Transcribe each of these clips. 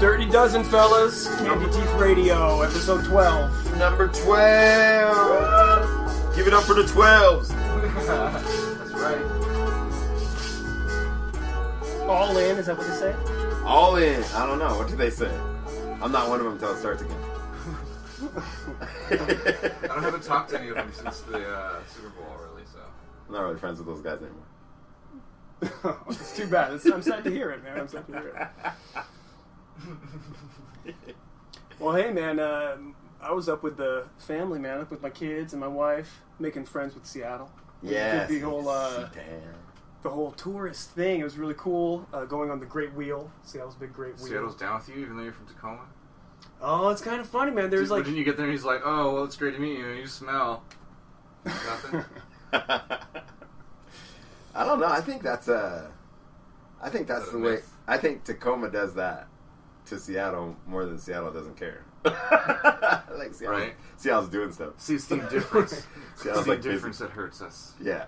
Dirty Dozen, fellas. Candy Teeth Radio, episode 12. Number 12. Give it up for the 12s. That's right. All in, is that what they say? All in. I don't know. What do they say? I'm not one of them until it starts again. I haven't talked to any of them since the Super Bowl, really, so. I'm not really friends with those guys anymore. It's too bad. I'm sad to hear it, man. I'm sad to hear it. Well, hey, man. I was up with the family, man. Up with my kids and my wife, making friends with Seattle. Yeah. The whole tourist thing. It was really cool. Going on the Great Wheel. Seattle's big Great Wheel. Seattle's down with you, even though you're from Tacoma? Oh, it's kind of funny, man. There's Didn't you get there and he's like, oh, well, it's great to meet you. You smell. Nothing? I don't know. I think that's the way. myth? I think Tacoma does that to Seattle more than Seattle doesn't care. Like Seattle, Right. Seattle's doing stuff. See, it's the difference. Seattle's It's the like difference busy. that hurts us. Yeah.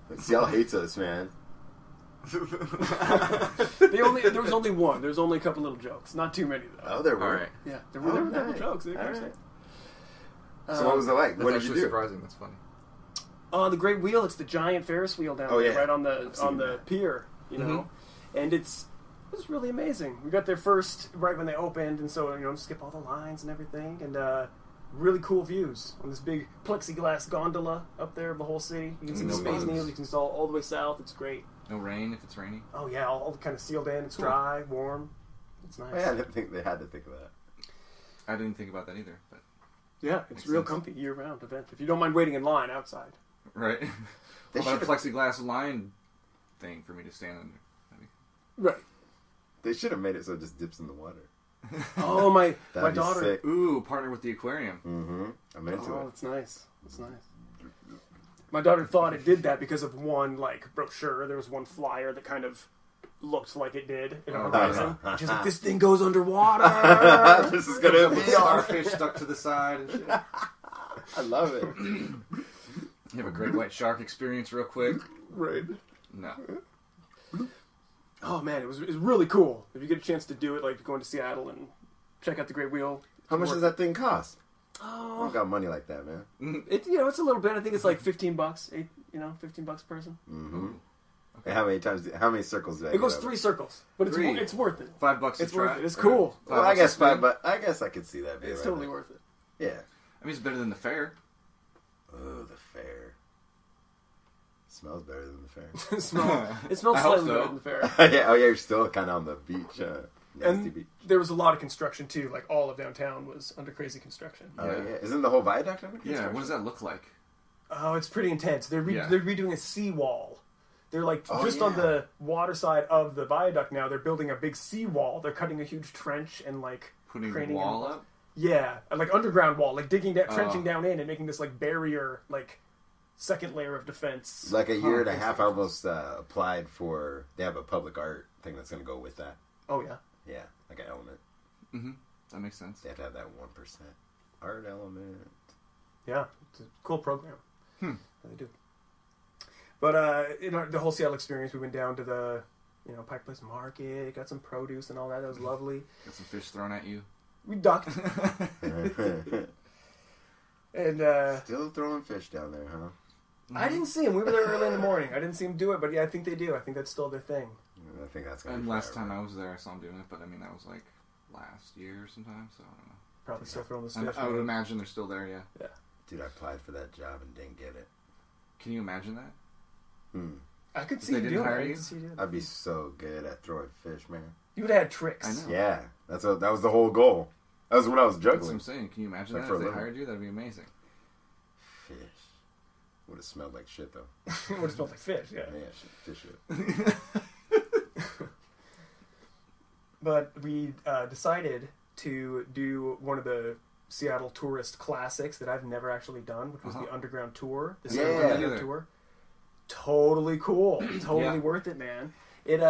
Like, Seattle hates us, man. There was only one. There was only a couple little jokes. Not too many, though. Oh, there were. All right. Yeah, there were a couple nice. jokes. All right. So So what was it like? That's What did you actually do? surprising. That's funny. The Great Wheel, it's the giant Ferris wheel down Oh, there, yeah. right on I've the seen that. pier, you know? And it was really amazing. We got there first, right when they opened, and so, skip all the lines and everything, and really cool views on this big plexiglass gondola up there of the whole city. You can see the No Space bugs. Needle, you can see all the way south. It's great. No rain if it's rainy. Oh, yeah, all kind of sealed in. It's Cool. dry, warm. It's nice. Oh, yeah, I didn't think they had to think of that. I didn't think about that either, but Yeah, it's Makes real sense. comfy year-round event. If you don't mind waiting in line outside. right. They How about a should've- plexiglass line thing for me to stand under? Right. They should have made it so it just dips in the water. Oh, my That'd be daughter. sick. Ooh, partner with the aquarium. Mm-hmm. I'm into Oh, it. that's nice. That's nice. My daughter thought it did that because of one, brochure. There was one flyer that kind of looked like it did in a Oh, horizon. She's like, this thing goes underwater. This is gonna be Starfish stuck to the side and shit. I love it. You have a great white shark experience real quick? Right. No. Oh, man, it was really cool. If you get a chance to do it, like going to Seattle and check out the Great Wheel. How much does that thing cost? I Oh, don't got money like that, man. it's a little bit. I think it's like $15. $15 a person. Mm-hmm. Okay. How many circles did I It goes get 3 circles, but it's Three. it's worth it. $5 It's to try. worth it. It's cool. Well, I guess $5 five, but I guess I could see that. being It's right totally there. worth it. Yeah. I mean, it's better than the fair. Oh, the fair. Smells better than the fair. It smells I slightly hope better so. than the fair. Yeah. Oh, yeah. You're still kind of on the beach. Nasty And beach. there was a lot of construction too. Like all of downtown was under crazy construction. Oh, Yeah. yeah. Isn't the whole viaduct under Yeah, construction? what does that look like? Oh, it's pretty intense. They're Yeah. they're redoing a seawall. They're like Oh, just on yeah. the water side of the viaduct now. They're building a big seawall. They're cutting a huge trench and Putting a craning wall in- up? Yeah, like underground wall, like digging down, Oh. trenching down in and making this like barrier, like second layer of defense. Like a year and a Huh. half, I almost applied for. They have a public art thing that's going to go with that. Oh yeah. Yeah, like an element. Mm-hmm. That makes sense. They have to have that 1% art element. Yeah, it's a cool program. Hmm. They do. But the whole Seattle experience, we went down to the Pike Place Market, got some produce and all that. That was lovely. Got some fish thrown at you. We ducked, and Still throwing fish down there, huh? I didn't see him. We were there early in the morning. I didn't see him do it, but yeah, I think they do. I think that's still their thing. I think that's going to And be last forever. time I was there, I saw him doing it, but I mean, that was like last year sometime, so I don't know. Probably still throwing those I, fish. I would imagine they're still there, yeah. Dude, I applied for that job and didn't get it. Can you imagine that? I could If see they you didn't doing hire it. you? I'd be so good at throwing fish, man. You would have had tricks. I know. Yeah, that was the whole goal. That was what I was That's what juggling. I'm saying. Can you imagine Like that for if a they living. hired you? That'd be amazing. Fish. Would have smelled like shit, though. It would have smelled like fish, yeah. Yeah, fish shit. But we decided to do one of the Seattle tourist classics that I've never actually done, which was the Underground Tour. The Seattle Yeah. Underground Tour. Totally cool. Totally Yeah. worth it, man. It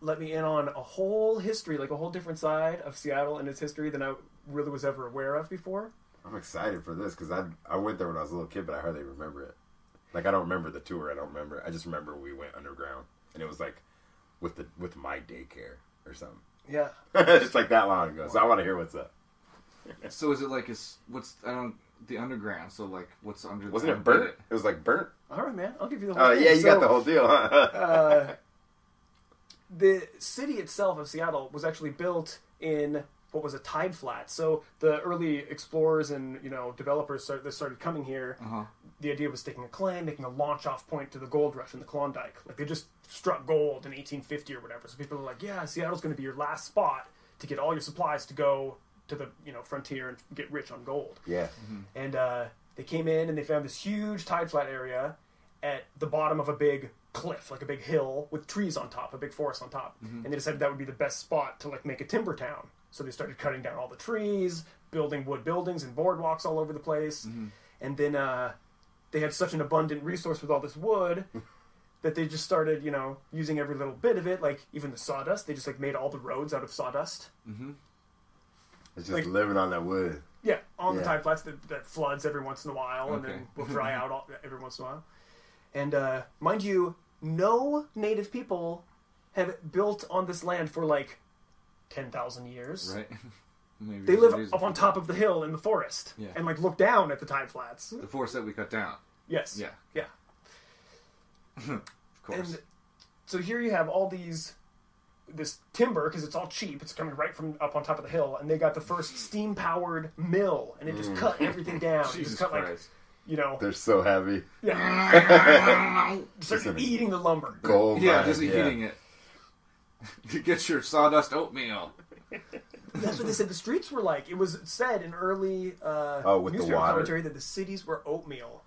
let me in on a whole history, like a whole different side of Seattle and its history than I really was ever aware of before. I'm excited for this because I went there when I was a little kid, but I hardly remember it. Like, I don't remember the tour. I don't remember. I just remember we went underground, and it was like with my daycare or something. Yeah. It's like that long ago, so I want to hear what's up. So is it like the underground? So like what's under? Wasn't it burnt? It was like burnt. All right, man. I'll give you the whole Oh thing. yeah, you got the whole deal, huh? The city itself of Seattle was actually built in what was a tide flat. So the early explorers and developers that started coming here. The idea was taking a claim, making a launch-off point to the gold rush in the Klondike. Like they just struck gold in 1850 or whatever. So people are like, "Yeah, Seattle's going to be your last spot to get all your supplies to go to the frontier and get rich on gold." Yeah. And they came in and they found this huge tide flat area at the bottom of a big cliff, like a big hill with trees on top, a big forest on top. And they decided that would be the best spot to like make a timber town. So they started cutting down all the trees, building wood buildings and boardwalks all over the place. And then they had such an abundant resource with all this wood that they just started, using every little bit of it, like even the sawdust. They just like made all the roads out of sawdust. It's just living on that wood. Yeah, on the tide flats that floods every once in a while, and then will dry out every once in a while. And mind you, no native people have built on this land for like 10,000 years. Right. Maybe They live up on top of the hill in the forest and like look down at the tide flats. The forest that we cut down. Yes. Yeah. Of course. And so here you have all this timber, because it's all cheap. It's coming right from up on top of the hill, and they got the first steam-powered mill, and it just cut everything down. Jesus it just cut Christ. They're so heavy. Yeah. Started eating the lumber. Gold. Yeah, just eating it. You get your sawdust oatmeal. That's what they said the streets were like. It was said in early with the newspaper water commentary that the cities were oatmeal.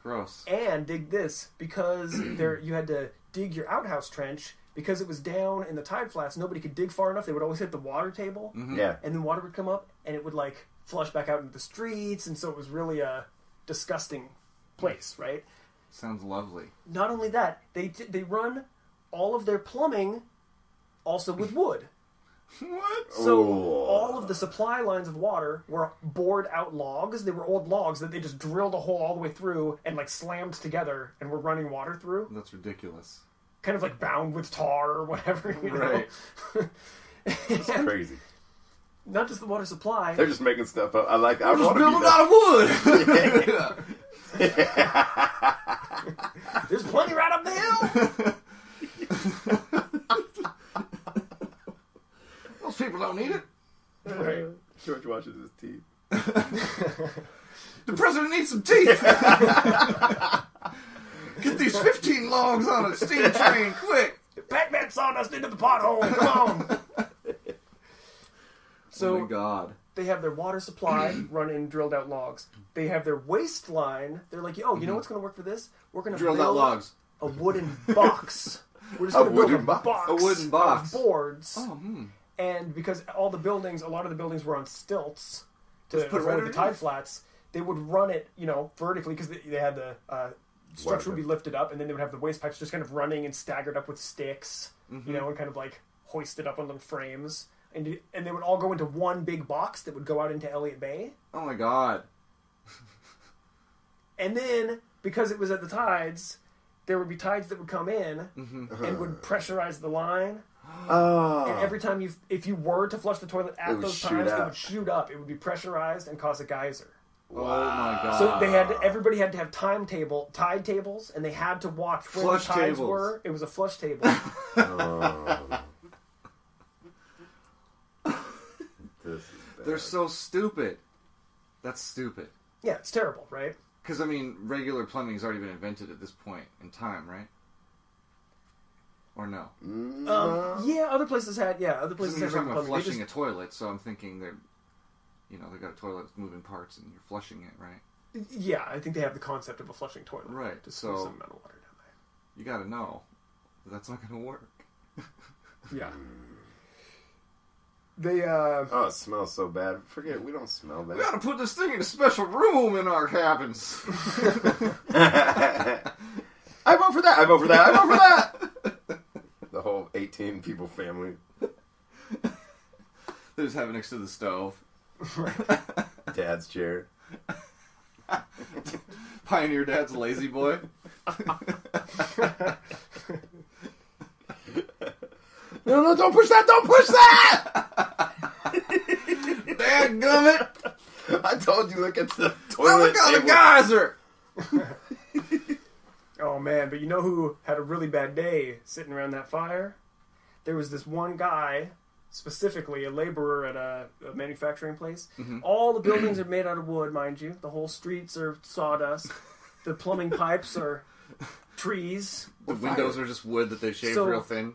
Gross. And dig this, because you had to dig your outhouse trench, because it was down in the tide flats, nobody could dig far enough. They would always hit the water table. Yeah. And then water would come up, and it would like flush back out into the streets, and so it was really a disgusting place, right? Sounds lovely. Not only that, they run all of their plumbing also with wood. What? So all of the supply lines of water were bored out logs. They were old logs that they just drilled a hole all the way through and like slammed together and were running water through. That's ridiculous. Kind of like bound with tar or whatever, Right. It's crazy. Not just the water supply. They're just making stuff up. I like. I We're just want to building be out that. of wood. There's plenty right up the hill. Most people don't need it. Right. George washes his teeth. The president needs some teeth. Get these 15 logs on a steam train, quick. Pack that sawdust into the pothole. Come on. So oh my God. they have their water supply run in drilled out logs. They have their waste line. They're like, oh, you know what's going to work for this? We're going to Drilled out build logs. a wooden box. We're just A going to build wooden a box. box. A wooden box. Of boards. Oh, And because a lot of the buildings were on stilts to Just put it avoid right the underneath. tide flats, they would run it, vertically, because they had the structure would be lifted up, and then they would have the waste pipes just kind of running and staggered up with sticks, and kind of like hoisted up on the frames. And they would all go into one big box that would go out into Elliott Bay. Oh my God. And then, because it was at the tides, there would be tides that would come in and would pressurize the line. And every time if you were to flush the toilet at those times, it would shoot up. It would be pressurized and cause a geyser. Wow. Oh my God. So everybody had to have tide tables, and they had to watch where Flush the tides tables. were. It was a flush table. They're so stupid. That's stupid. Yeah, it's terrible, right? Because, regular plumbing's already been invented at this point in time, right? Or no? Yeah, other places had. Yeah, other places You're had talking about plumbing. flushing a toilet, so I'm thinking they've got a toilet with moving parts and you're flushing it, right? Yeah, I think they have the concept of a flushing toilet. Right, To so- some metal water down You gotta know that that's not gonna work. there. Yeah. They, Oh, it smells so bad. Forget it, we don't smell We bad. gotta put this thing in a special room in our cabins. I vote for that. I vote for that. I vote for that. The whole 18 people family. They just have it next to the stove. Dad's chair. Pioneer Dad's lazy boy. No, don't push that! Don't push that! Dadgummit! I told you, look at the Oh, toilet look at the table. geyser! Oh man, but you know who had a really bad day sitting around that fire? There was this one guy, specifically a laborer at a manufacturing place. Mm-hmm. All the buildings are made out of wood, mind you. The whole streets are sawdust. The plumbing pipes are trees. The windows are just wood that they shaved So- real thin.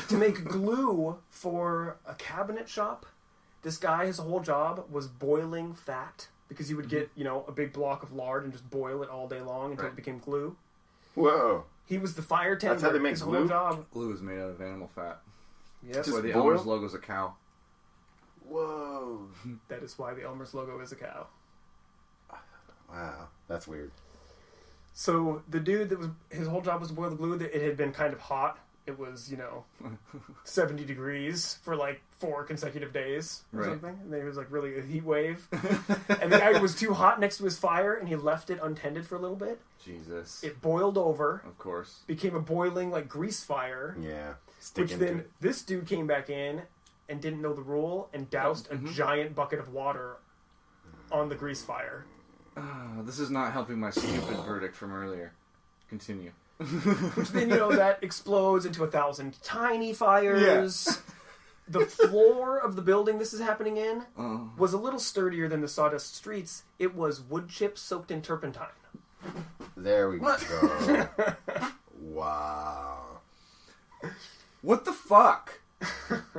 To make glue for a cabinet shop, this guy, his whole job was boiling fat. Because he would get, a big block of lard and just boil it all day long until it became glue. Whoa. He was the fire tender. That's how they make his glue? whole job. Glue is made out of animal fat. Yep. That's why the boil? Elmer's logo is a cow. Whoa. That is why the Elmer's logo is a cow. Wow. That's weird. So the dude his whole job was to boil the glue. It had been kind of hot. It was, 70 degrees for like 4 consecutive days or something. And it was like really a heat wave. And the guy was too hot next to his fire and he left it untended for a little bit. Jesus. It boiled over. Of course. Became a boiling like grease fire. Yeah. Which then this dude came back in and didn't know the rule and doused a giant bucket of water on the grease fire. This is not helping my stupid verdict from earlier. Continue. Which then, that explodes into 1,000 tiny fires. Yeah. The floor of the building this is happening in was a little sturdier than the sawdust streets. It was wood chips soaked in turpentine. There we go. Wow. What the fuck?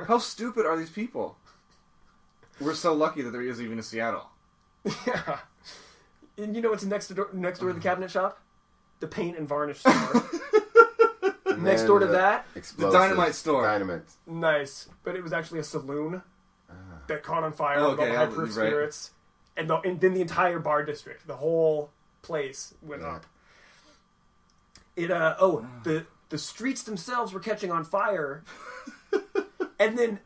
How stupid are these people? We're so lucky that there is even a Seattle. Yeah. And you know what's next door to the cabinet shop? The paint and varnish store. Next door to that, the dynamite store. Dynamite. Nice. But it was actually a saloon that caught on fire with all the high-proof spirits. And then the entire bar district, the whole place went up. The streets themselves were catching on fire. And then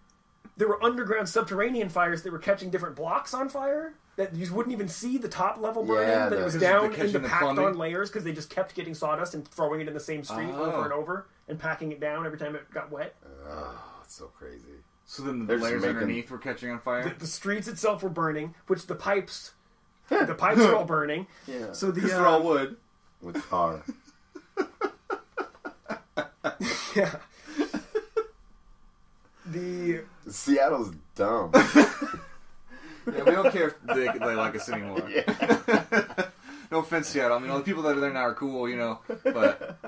there were underground subterranean fires that were catching different blocks on fire. That you wouldn't even see the top level burning, but it was down in the packed on layers because they just kept getting sawdust and throwing it in the same street over and over and packing it down every time it got wet. Oh, it's so crazy. So then the layers underneath were catching on fire? The streets itself were burning, which the pipes are all burning. Yeah. So they're all wood. With tar. Yeah. Seattle's dumb. Yeah, we don't care if they like us anymore. Yeah. No offense, Seattle. I mean, all the people that are there now are cool, but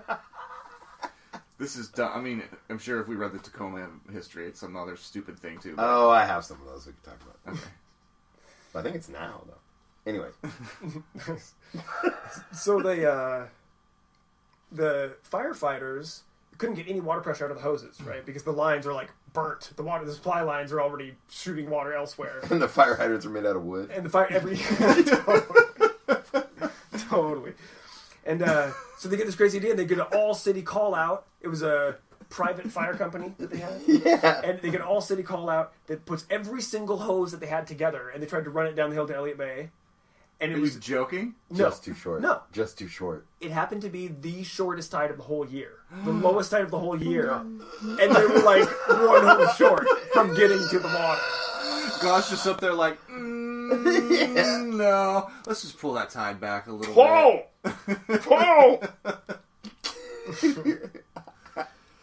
this is dumb. I mean, I'm sure if we read the Tacoma history, it's some other stupid thing, too. But... Oh, I have some of those we can talk about. Okay. But I think it's now, though. Anyway. So the firefighters couldn't get any water pressure out of the hoses, right? Because the lines are like burnt. The supply lines are already shooting water elsewhere. And the fire hydrants are made out of wood. And totally. And so they get this crazy idea, and they get an all-city call-out. It was a private fire company that they had. Yeah. And they get an all-city call-out that puts every single hose that they had together, and they tried to run it down the hill to Elliott Bay. And Are you joking? No. Just too short. No. Just too short. It happened to be the shortest tide of the whole year. The lowest tide of the whole year. And they were like 1 hole short from getting to the water. Gosh, just up there like, no. Let's just pull that tide back a little bit. Pull!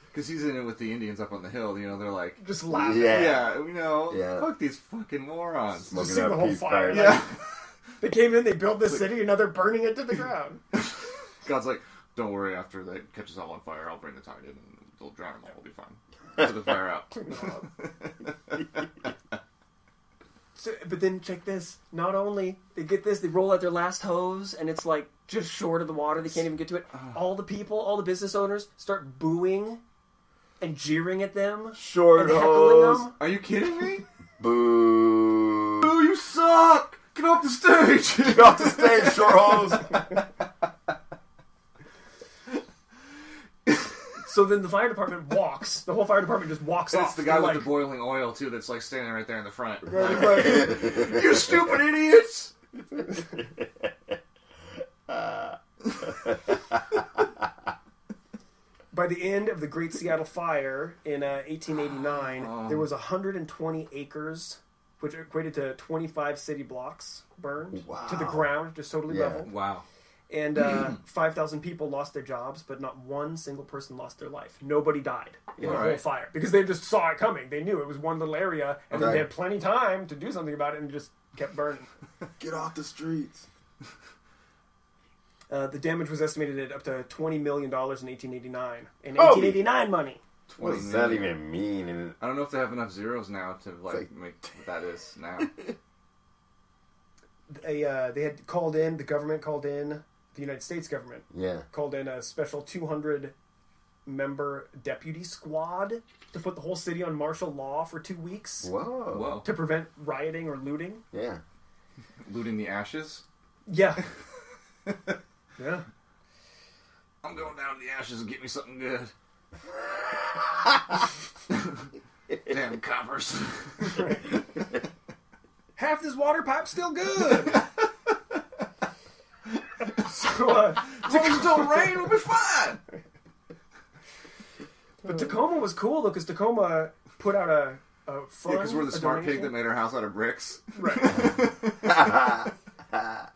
Because he's in it with the Indians up on the hill, they're like... Just laughing. Yeah. Fuck these fucking morons. Smoking See the whole fire. Yeah. They came in, they built this city, and now they're burning it to the ground. God's like, don't worry, after that catches all on fire, I'll bring the tide in, and they'll drown them all, we'll be fine. Put the fire out. So, but then check this. Not only they get this, they roll out their last hose, and it's like just short of the water. They can't even get to it. All the people, all the business owners start booing and jeering at them. Short and hose. them. Are you kidding me? Boo. Boo, you suck! Get off the stage! Get off the stage, short hose. So then the fire department walks. The whole fire department just walks And off. it's the guy with the boiling oil, too, that's like standing right there in the front. Like, you stupid idiots! By the end of the Great Seattle Fire in 1889, there was 120 acres, which equated to 25 city blocks burned to the ground, just totally level. Wow. And 5,000 people lost their jobs, but not one single person lost their life. Nobody died in the whole fire because they just saw it coming. They knew it was one little area, and they had plenty of time to do something about it, and just kept burning. Get off the streets. The damage was estimated at up to $20 million in 1889. In 1889 money. What does that even mean? I don't know if they have enough zeros now to make what that is now. They had called in. The government called in. The United States government called in a special 200-member deputy squad to put the whole city on martial law for 2 weeks. Whoa! To prevent rioting or looting. Yeah. Looting the ashes. Yeah. Yeah. I'm going down to the ashes and get me something good. Damn coppers. Half this water pipe's still good. So, as long as it don't rain, we'll be fine. But Tacoma was cool, though, because Tacoma put out a fund. Yeah, because we're the smart pig that made our house out of bricks. Right.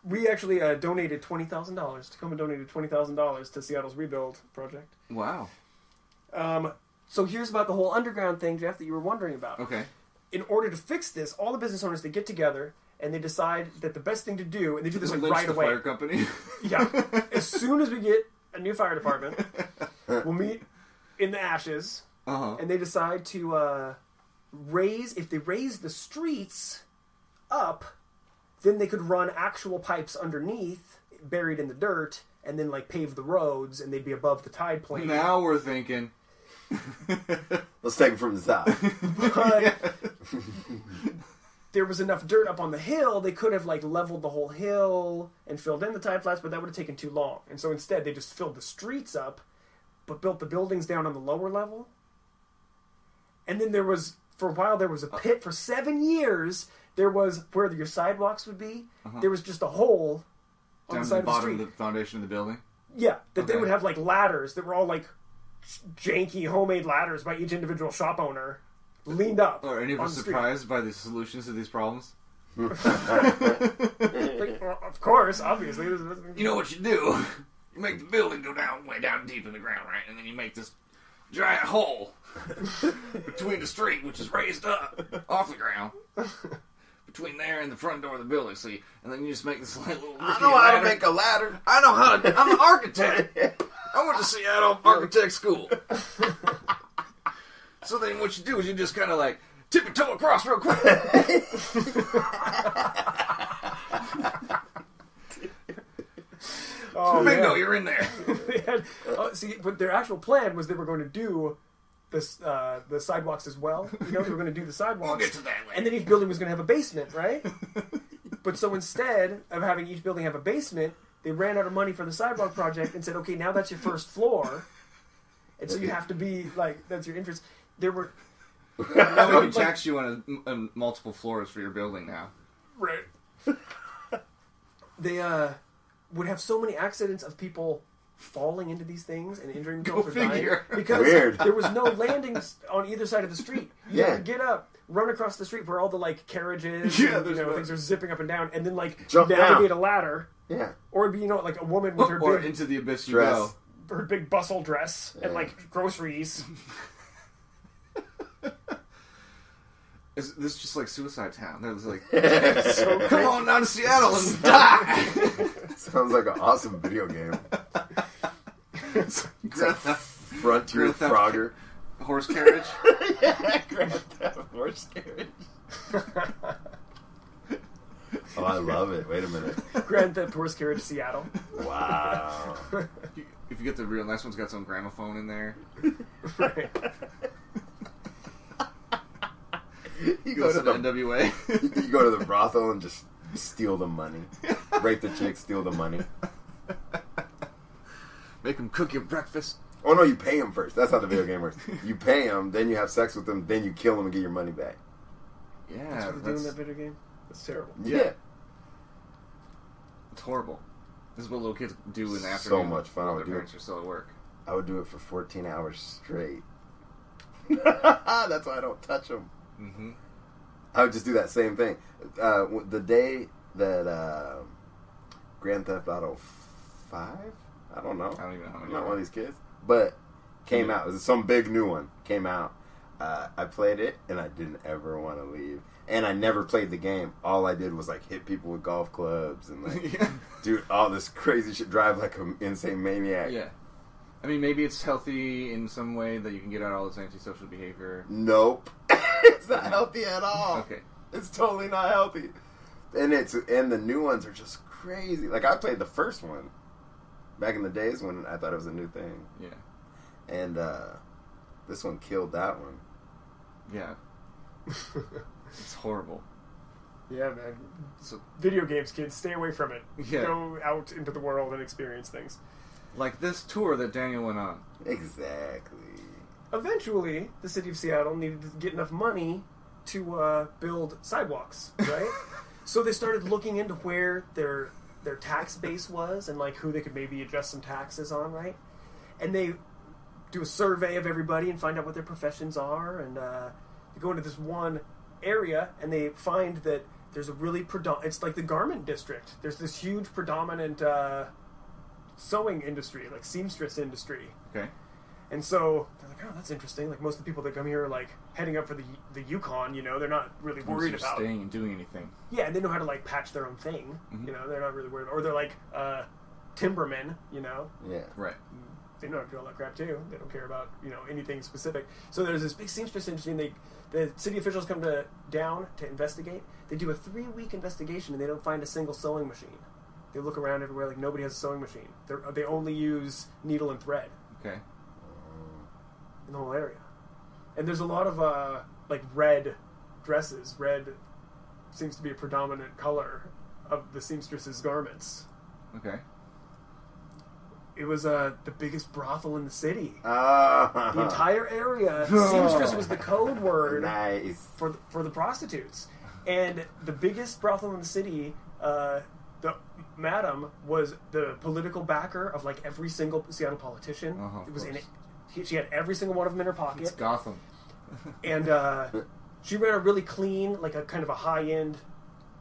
We actually donated $20,000. Tacoma donated $20,000 to Seattle's rebuild project. Wow. So here's about the whole underground thing, Jeff, that you were wondering about. Okay. In order to fix this, all the business owners, they get together and they decide that the best thing to do, and they do this right away. Fire company. Yeah. As soon as we get a new fire department, we'll meet in the ashes, and they decide to if they raise the streets up, then they could run actual pipes underneath, buried in the dirt, and then pave the roads, and they'd be above the tide plane. Now we're thinking. Let's take it from the top. But there was enough dirt up on the hill, they could have leveled the whole hill and filled in the tide flats, but that would have taken too long. And so instead, they just filled the streets up, but built the buildings down on the lower level. And then for a while, there was a pit. For 7 years, there was where your sidewalks would be. There was just a hole on the side of the street. Down the bottom of the foundation of the building? Yeah, they would have ladders that were all janky homemade ladders by each individual shop owner, leaned up. Are any of us surprised by the solutions to these problems? Of course, obviously. You know what you do? You make the building go down way down deep in the ground, right? And then you make this giant hole between the street, which is raised up off the ground, between there and the front door of the building. And then you just make this little. I know how to make a ladder. I know how to. I'm an architect. I went to Seattle Architect School. So then what you do is you just kind of tip your toe across real quick. Bingo, you're in there. But their actual plan was they were going to do the sidewalks as well. They were going to do the sidewalks. We'll get to that later. And then each building was going to have a basement, right? But so instead of having each building have a basement, they ran out of money for the sidewalk project and said, okay, now that's your first floor. And so you have to be that's your entrance. There were... Now we can tax you on multiple floors for your building now. Right. They would have so many accidents of people falling into these things and injuring themselves or dying. Because there was no landings on either side of the street. You had to get up, run across the street where all the carriages and, things are zipping up and down, and then jump navigate down. A ladder. Yeah. Or it'd be a woman with her or big into the abyss you dress. go. Her big bustle dress and groceries. This is just like Suicide Town. There's So come on down to Seattle and die. Sounds like an awesome video game. Frontier Grand Theft Frogger. Horse carriage. Yeah, Grand Theft Horse carriage. Oh, I love it. Wait a minute. Grand Theft Horse Carriage Seattle. Wow. If you get the real nice one's got some gramophone in there. Right. You go to the NWA. You go to the brothel and just steal the money. Rape the chick, steal the money. Make them cook your breakfast. Oh no, you pay them first. That's how the video game works. You pay them, then you have sex with them, then you kill them and get your money back. Yeah, that's what they do in that video game. That's terrible. Yeah. It's horrible. This is what little kids do in the afternoon. So much fun. While their parents are still at work. I would do it for 14 hours straight. That's why I don't touch them. Mm-hmm. I would just do that same thing. The day that Grand Theft Auto 5, I don't know. I don't even know how many. I'm not one of these kids. But came out. It was some big new one. Came out. I played it, and I didn't ever want to leave. And I never played the game. All I did was like hit people with golf clubs and like do all this crazy shit, drive like an insane maniac. Yeah. I mean, maybe it's healthy in some way that you can get out all this antisocial behavior. Nope. It's not healthy at all. Okay. It's totally not healthy. And the new ones are just crazy. Like I played the first one back in the days when I thought it was a new thing. Yeah. And this one killed that one. Yeah. It's horrible. Yeah, man. So, Video games, kids, stay away from it. Yeah. Go out into the world and experience things. like this tour that Daniel went on. Exactly. Eventually, the city of Seattle needed to get enough money to build sidewalks, right? So they started looking into where their tax base was and like who they could maybe adjust some taxes on, right? And they do a survey of everybody and find out what their professions are, and they go into this one area and they find that there's a really it's like the garment district. There's this huge predominant sewing industry, like seamstress industry. Okay. And so they're like, oh, that's interesting. Like most of the people that come here are like heading up for the Yukon, you know, they're not really worried about staying and doing anything. Yeah, and they know how to like patch their own thing. Mm-hmm. You know, they're not really worried. Or they're like timbermen, you know. Yeah. Right. They know how to do all that crap too. They don't care about, you know, anything specific. So there's this big seamstress industry, and the city officials come down to investigate. They do a 3-week investigation, and they don't find a single sewing machine. They look around everywhere, like nobody has a sewing machine. They only use needle and thread. Okay. In the whole area. And there's a lot of like red dresses. Red seems to be a predominant color of the seamstress's garments. Okay. It was the biggest brothel in the city. The The entire area, seamstress was the code word nice for the prostitutes. And the biggest brothel in the city, the madam was the political backer of like every single Seattle politician. It was in it. She had every single one of them in her pocket. It's Gotham. And she ran a really clean, like a kind of a high-end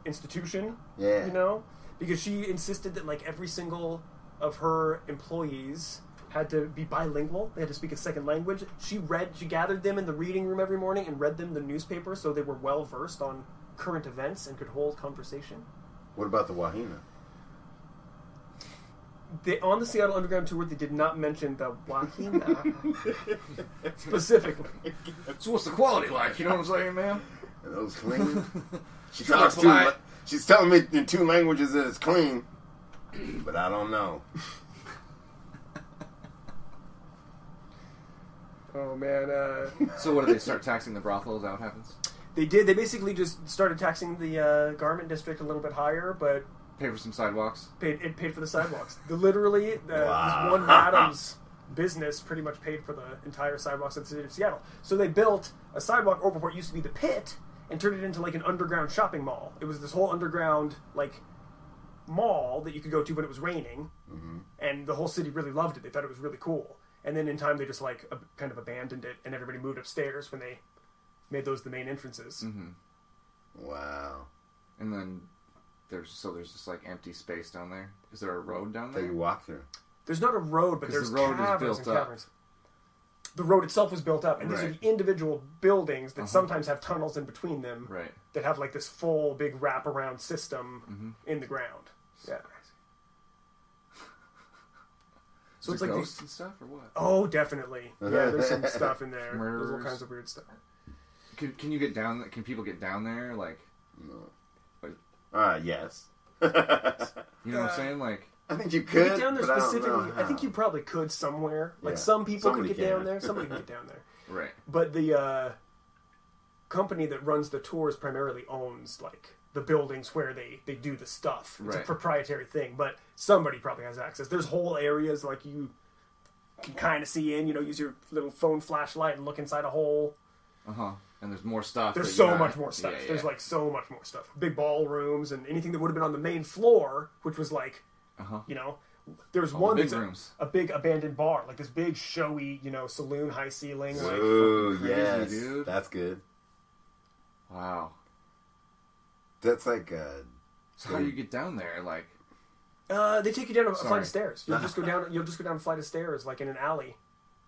institution. Yeah. You know? Because she insisted that like every single of her employees had to be bilingual. They had to speak a second language. She gathered them in the reading room every morning and read them the newspaper so they were well-versed on current events and could hold conversation. What about the Wahina? On the Seattle Underground tour, they did not mention the Wahina specifically. So what's the quality like? You know what I'm saying, man? Are those clean? She's polite. She's telling me in 2 languages that it's clean, but I don't know. Oh, man. So what, do they start taxing the brothel? Is that what happens? They did. They basically just started taxing the garment district a little bit higher, but Pay for some sidewalks? it paid for the sidewalks. Literally, Wow. this one madam's business pretty much paid for the entire sidewalks of the city of Seattle. So they built a sidewalk over where it used to be the pit and turned it into like an underground shopping mall. It was this whole underground like mall that you could go to when it was raining, and the whole city really loved it. They thought it was really cool. And then in time, they just like kind of abandoned it, and everybody moved upstairs when they made those the main entrances. Mm-hmm. Wow. And then there's just like empty space down there. Is there a road down That there? you walk through. There's not a road, but there's the road is caverns built and up. caverns. The road itself was built up, and these are Right. the individual buildings that sometimes have tunnels in between them Right. that have like this full big wraparound system in the ground. Yeah. So Is it's there like ghosts and stuff or what? Oh, definitely. Yeah, there's some stuff in there. There's all Murderers. kinds of weird stuff. Can you get down? Can people get down there? Like, No. Yes. you know what I'm saying? Like, I think you To could. get down there but I don't specifically, know I think how. you probably could somewhere. Like Yeah. some people Somebody could get down can. there. Somebody can get down there. right. But the company that runs the tours primarily owns like the buildings where they do the stuff. It's a Right. proprietary thing, but somebody probably has access. There's whole areas like you can kind of see in. You know, use your little phone flashlight and look inside a hole. And there's more stuff. There's that so you much more stuff. Yeah, There's yeah. like so much more stuff. Big ballrooms and anything that would have been on the main floor, which was like, you know, There's one big that's rooms. a big abandoned bar, like this big showy, saloon, high ceiling. Ooh, crazy, yes, dude. that's good. Wow. That's like So how do you get down there? Like, they take you down a flight of stairs. You'll just go down a flight of stairs, like in an alley.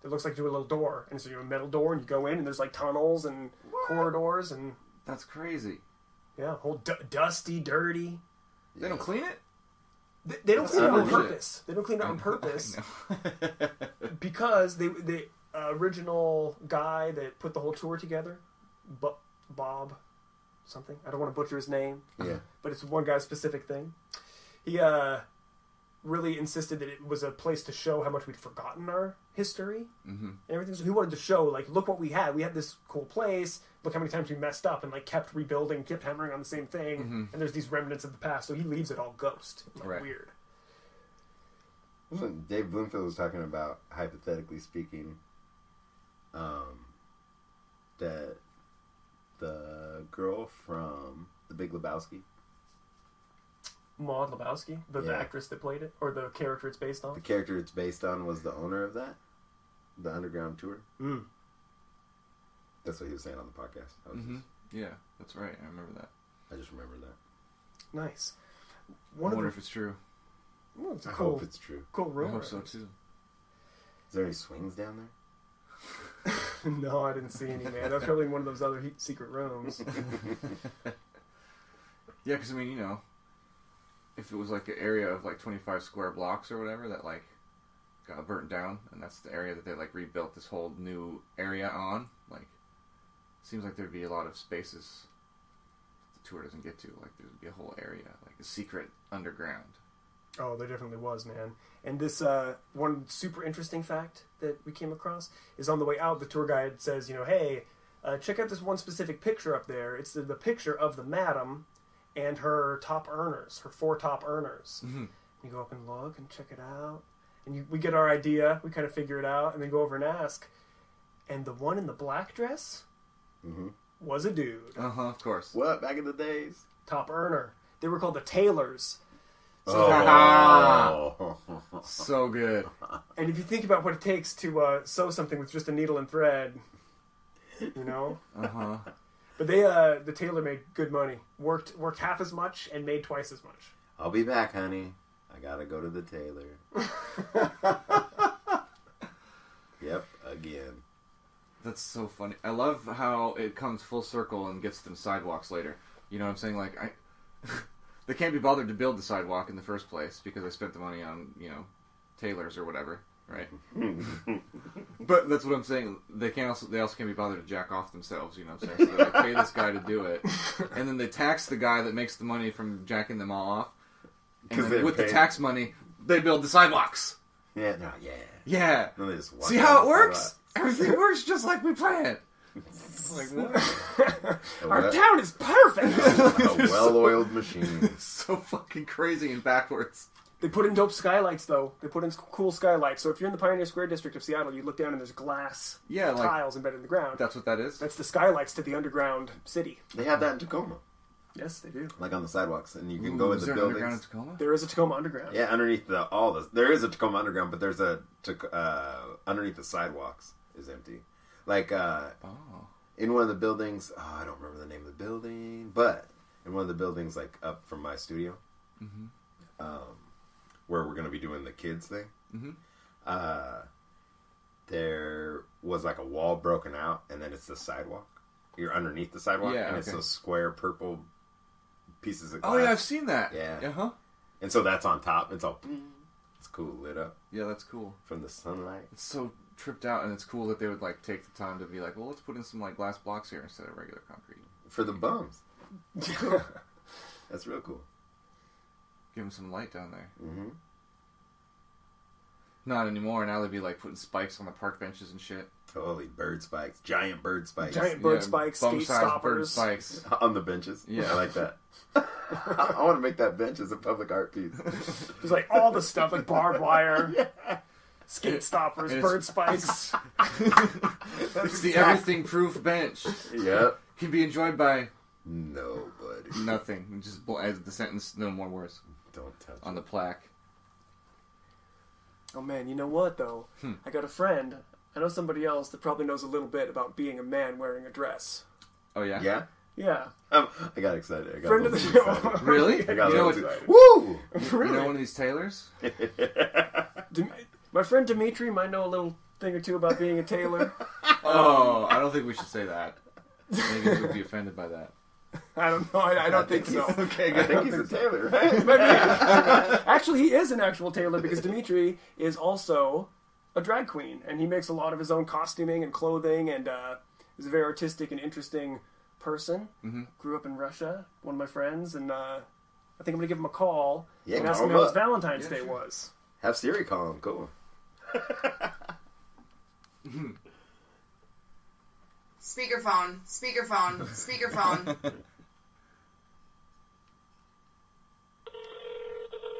It looks like through a little door, and so you have a metal door, and you go in, and there's like tunnels and corridors, and that's crazy. yeah, whole dusty, dirty. They don't clean it? They don't clean it on legit. purpose. They don't clean it on purpose because the original guy that put the whole tour together, Bob something. I don't want to butcher his name. Yeah. But it's one guy's specific thing. He really insisted that it was a place to show how much we'd forgotten our history and everything. So he wanted to show, like, look what we had. We had this cool place. Look how many times we messed up and, like, kept rebuilding, kept hammering on the same thing. And there's these remnants of the past. So he leaves it all ghost. Like, right. Weird. Dave Bloomfield was talking about, hypothetically speaking, that the girl from The Big Lebowski, Maud Lebowski, the actress that played it, or the character it's based on. the character it's based on, was the owner of that, the underground tour. That's what he was saying on the podcast. Yeah, that's right. I remember that. I just remember that. Nice. I wonder if it's true. Well, it's a I cool, hope it's true. cool I rumor. hope so too. Is there any swings down there? No, I didn't see any, man. That's probably in one of those other secret rooms. Yeah, because I mean, if it was like an area of like 25 square blocks or whatever that like got burnt down, and that's the area that they like rebuilt this whole new area on, like, seems like there'd be a lot of spaces the tour doesn't get to. Like, there'd be a whole area, like a secret underground. Oh, there definitely was, man. And this one super interesting fact that we came across is on the way out, the tour guide says, hey, check out this one specific picture up there. It's the picture of the madam and her top earners, her 4 top earners. You go up and look and check it out. And we get our idea. We kind of figure it out and then go over and ask. And the one in the black dress was a dude. Of course. What? Back in the days? Top earner. They were called the Tailors. Oh. So good. And if you think about what it takes to sew something with just a needle and thread, But the tailor made good money. Worked half as much and made twice as much. I'll be back, honey. I gotta go to the tailor. Yep, again. That's so funny. I love how it comes full circle and gets them sidewalks later. You know what I'm saying? Like, they can't be bothered to build the sidewalk in the first place because they spent the money on, tailors or whatever, right? But that's what I'm saying. They also can't be bothered to jack off themselves, you know what I'm saying? So they like, pay this guy to do it, and then they tax the guy that makes the money from jacking them all off. And then with the tax money, they build the sidewalks. Yeah. Yeah. No, they just See how it works? Everything works just like we planned. Like, what? Our town is perfect. A well-oiled machine. So fucking crazy and backwards. They put in dope skylights, though. They put in cool skylights. So if you're in the Pioneer Square district of Seattle, you look down and there's glass tiles embedded in the ground. That's what that is? That's the skylights to the underground city. They have that in Tacoma. Yes, they do. Like on the sidewalks, and you can go in the buildings. Underground in Tacoma? There is a Tacoma Underground. Yeah, underneath there is a Tacoma Underground, but there's underneath the sidewalks is empty. Like in one of the buildings, I don't remember the name of the building, but in one of the buildings, like up from my studio, where we're going to be doing the kids thing, there was like a wall broken out, and then it's the sidewalk. You're underneath the sidewalk, and it's those square purple pieces of glass. Oh yeah, I've seen that. Yeah. And so that's on top. It's all, it's cool, lit up. Yeah, that's cool. From the sunlight. It's so tripped out, and it's cool that they would like take the time to be like, well, let's put in some like glass blocks here instead of regular concrete. For the bums. That's real cool. Give them some light down there. Not anymore. Now they'd be like putting spikes on the park benches and shit. Totally, bird spikes. Giant bird spikes. Giant bird spikes, skate stoppers. Bird spikes. On the benches. Yeah. I like that. I want to make that bench as a public art piece. There's like all the stuff, like barbed wire, skate stoppers, bird spikes. It's the everything-proof bench. Yep. Can be enjoyed by nobody. Nothing. Just as the sentence, no more words. Don't touch on the plaque. Oh man, you know what though? I got a friend. I know somebody else that probably knows a little bit about being a man wearing a dress. Oh yeah. Yeah. Yeah. I got excited. I got Friend of the show. Really? I got You know excited. Woo! Really? You know one of these tailors? My friend Dmitry might know a little thing or two about being a tailor. Oh, I don't think we should say that. Maybe he would be offended by that. I don't know. I don't think so. Okay, I good. think he's a tailor, right? Actually, he is an actual tailor because Dmitry is also a drag queen, and he makes a lot of his own costuming and clothing, and is a very artistic and interesting person. Mm-hmm. Grew up in Russia, one of my friends, and I think I'm going to give him a call and ask him how his Valentine's Day was. Have Siri call him. Cool. Speakerphone.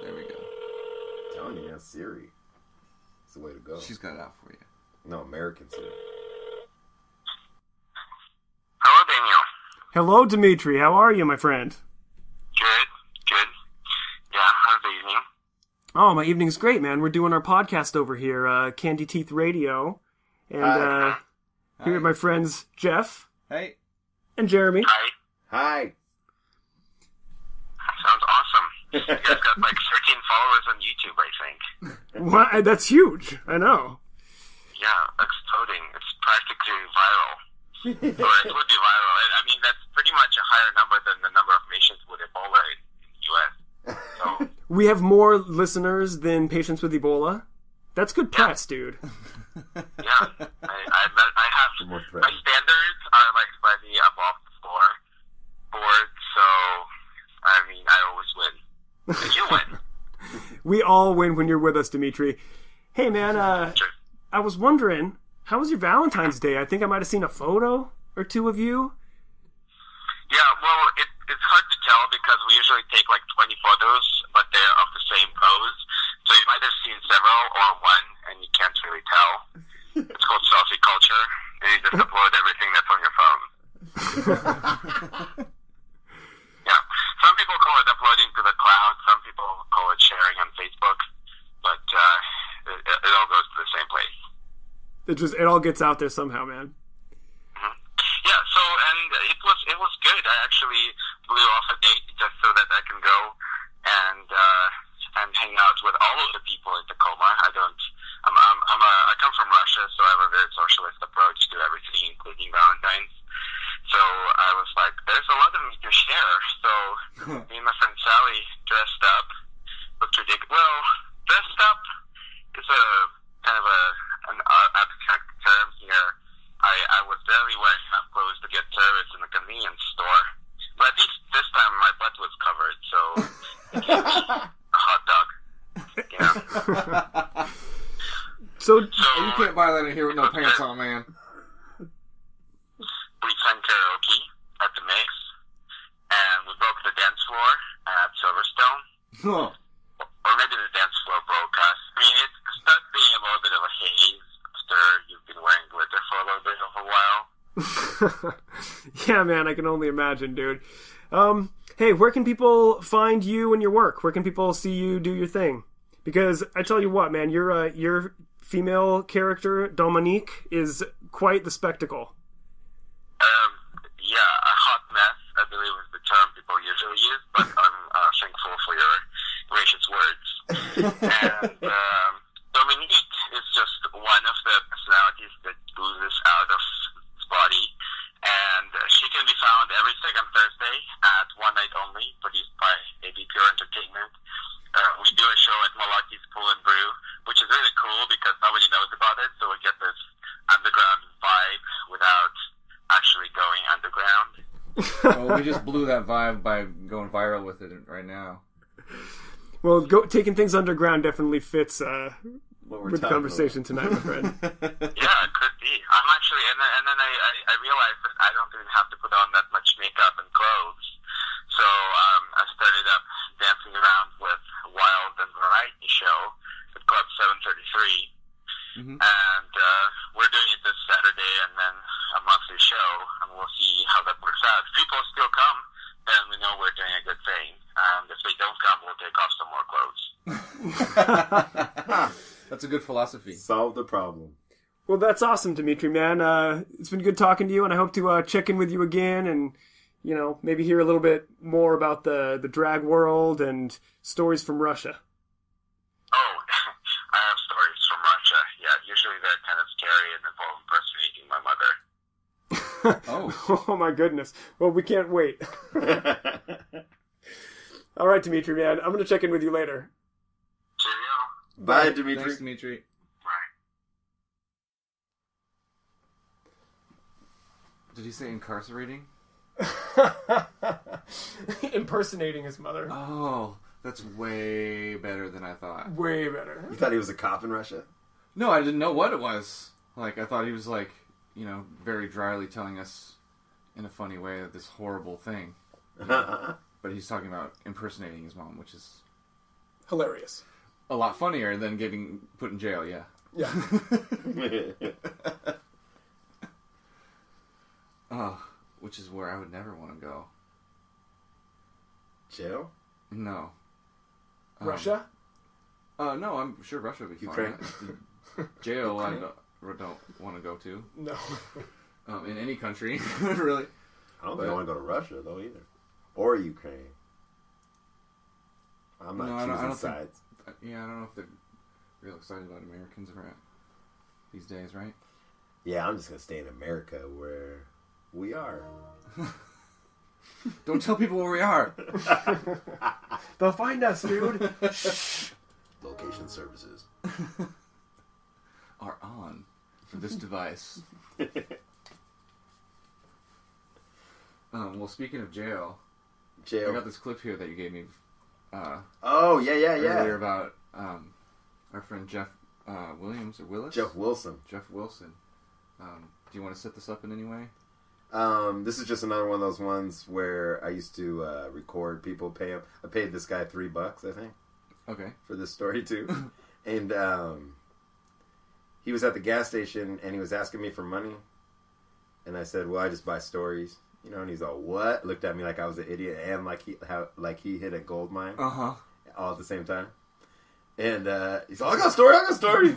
There we go. I'm telling you, that's Siri. It's the way to go. She's got it out for you. No, American Siri. Hello, Daniel. Hello, Dmitry. How are you, my friend? Good. Yeah, how's the evening? Oh, my evening's great, man. We're doing our podcast over here, Candy Teeth Radio. And here are my friends Jeff. Hey. And Jeremy. Hi. Sounds awesome. You guys got like 13 followers on YouTube, I think. What? That's huge. I know. Yeah, exploding. It's practically viral. Or it would be viral. I mean, that's pretty much a higher number than the number of patients with Ebola in the U.S. So, We have more listeners than patients with Ebola. That's good press, dude. yeah, I have More my standards are like slightly above the board, so I mean, I always win. You win. We all win when you're with us, Dmitry. Hey, man, Sure. I was wondering, how was your Valentine's Day? I think I might have seen a photo or two of you. Yeah, well, it's hard to tell because we usually take like 20 photos, but they're of the same pose. So you might have seen several or one, and you can't really tell. It's called selfie culture, and you just upload everything that's on your phone. Yeah, some people call it uploading to the cloud. Some people call it sharing on Facebook, but it all goes to the same place. It all gets out there somehow, man. Yeah, so, and it was good. I actually blew off a date just so that I can go and hang out with all of the people in Tacoma. I come from Russia, so I have a very socialist approach to everything, including Valentine's. So I was like, there's a lot of me to share. So me and my friend Sally dressed up, looked ridiculous. Well, dressed up is a kind of an abstract term here. I was barely wearing enough clothes to get service in a convenience store. But at least this time my butt was covered, so it gave me a hot dog. Yeah. So You can't buy that in here with no pants on, man. We sang karaoke at the Mix, and we broke the dance floor at Silverstone. Huh. Or maybe the dance floor broke us. I mean, it started being a little bit of a haze after you've been wearing glitter for a little bit of a while. yeah, man, I can only imagine, dude. Hey, where can people find you and your work? Where can people see you do your thing? Because I tell you what, man, your female character, Dominique, is quite the spectacle. Yeah, a hot mess, I believe is the term people usually use, but I'm thankful for your gracious words. And Dominique is just one of the personalities that oozes out of his body. And she can be found every second Thursday at One Night Only, produced by AB Pure Entertainment. We do a show at Malaki's Pool and Brew, which is really cool because nobody knows about it, so we get this underground vibe without actually going underground. Well, we just blew that vibe by going viral with it right now. Well, taking things underground definitely fits What we're with the talking conversation tonight, my friend. Yeah, it could be. I'm actually, and then I realized that I don't even have to put on that much makeup and clothes. So I started up dancing around with Wild and Variety Show at Club 733. Mm-hmm. And we're doing it this Saturday and then a monthly show, and we'll see how that works out. If people still come, then we know we're doing a good thing. And if they don't come, we'll take off some more clothes. That's a good philosophy. Solve the problem. Well, that's awesome, Dmitry, man. It's been good talking to you, and I hope to check in with you again and, maybe hear a little bit more about the drag world and stories from Russia. Oh, I have stories from Russia. Yeah, usually they're kind of scary and involve impersonating my mother. Oh, my goodness. Well, we can't wait. All right, Dmitry, man. I'm going to check in with you later. Cheerio. Bye, Dmitry. Thanks, Dmitry. Did he say incarcerating? Impersonating his mother. Oh, that's way better than I thought. Way better. You thought he was a cop in Russia? No, I didn't know what it was. Like, I thought he was like, very dryly telling us in a funny way that this horrible thing. But he's talking about impersonating his mom, which is hilarious. A lot funnier than getting put in jail, yeah. Yeah. Oh, which is where I would never want to go. Jail? No. Russia? No, I'm sure Russia would be Ukraine? fine. Jail, I don't want to go to. No. In any country, really. I don't think I want to go to Russia, though, either. Or Ukraine. I'm not choosing sides. I don't know if they're real excited about Americans these days, right? Yeah, I'm just going to stay in America where we are. Don't tell people where we are. They'll find us, dude. Location services are on for this device. Well, speaking of jail, I got this clip here that you gave me. Earlier about our friend Jeff Williams or Willis. Jeff Wilson. Do you want to set this up in any way? This is just another one of those ones where I used to record people, pay him. I paid this guy $3, I think. Okay. For this story too, and he was at the gas station and he was asking me for money, and I said, "Well, I just buy stories." And he's all, "What?" Looked at me like I was an idiot and like he hit a gold mine. All at the same time. And he's like, I got a story.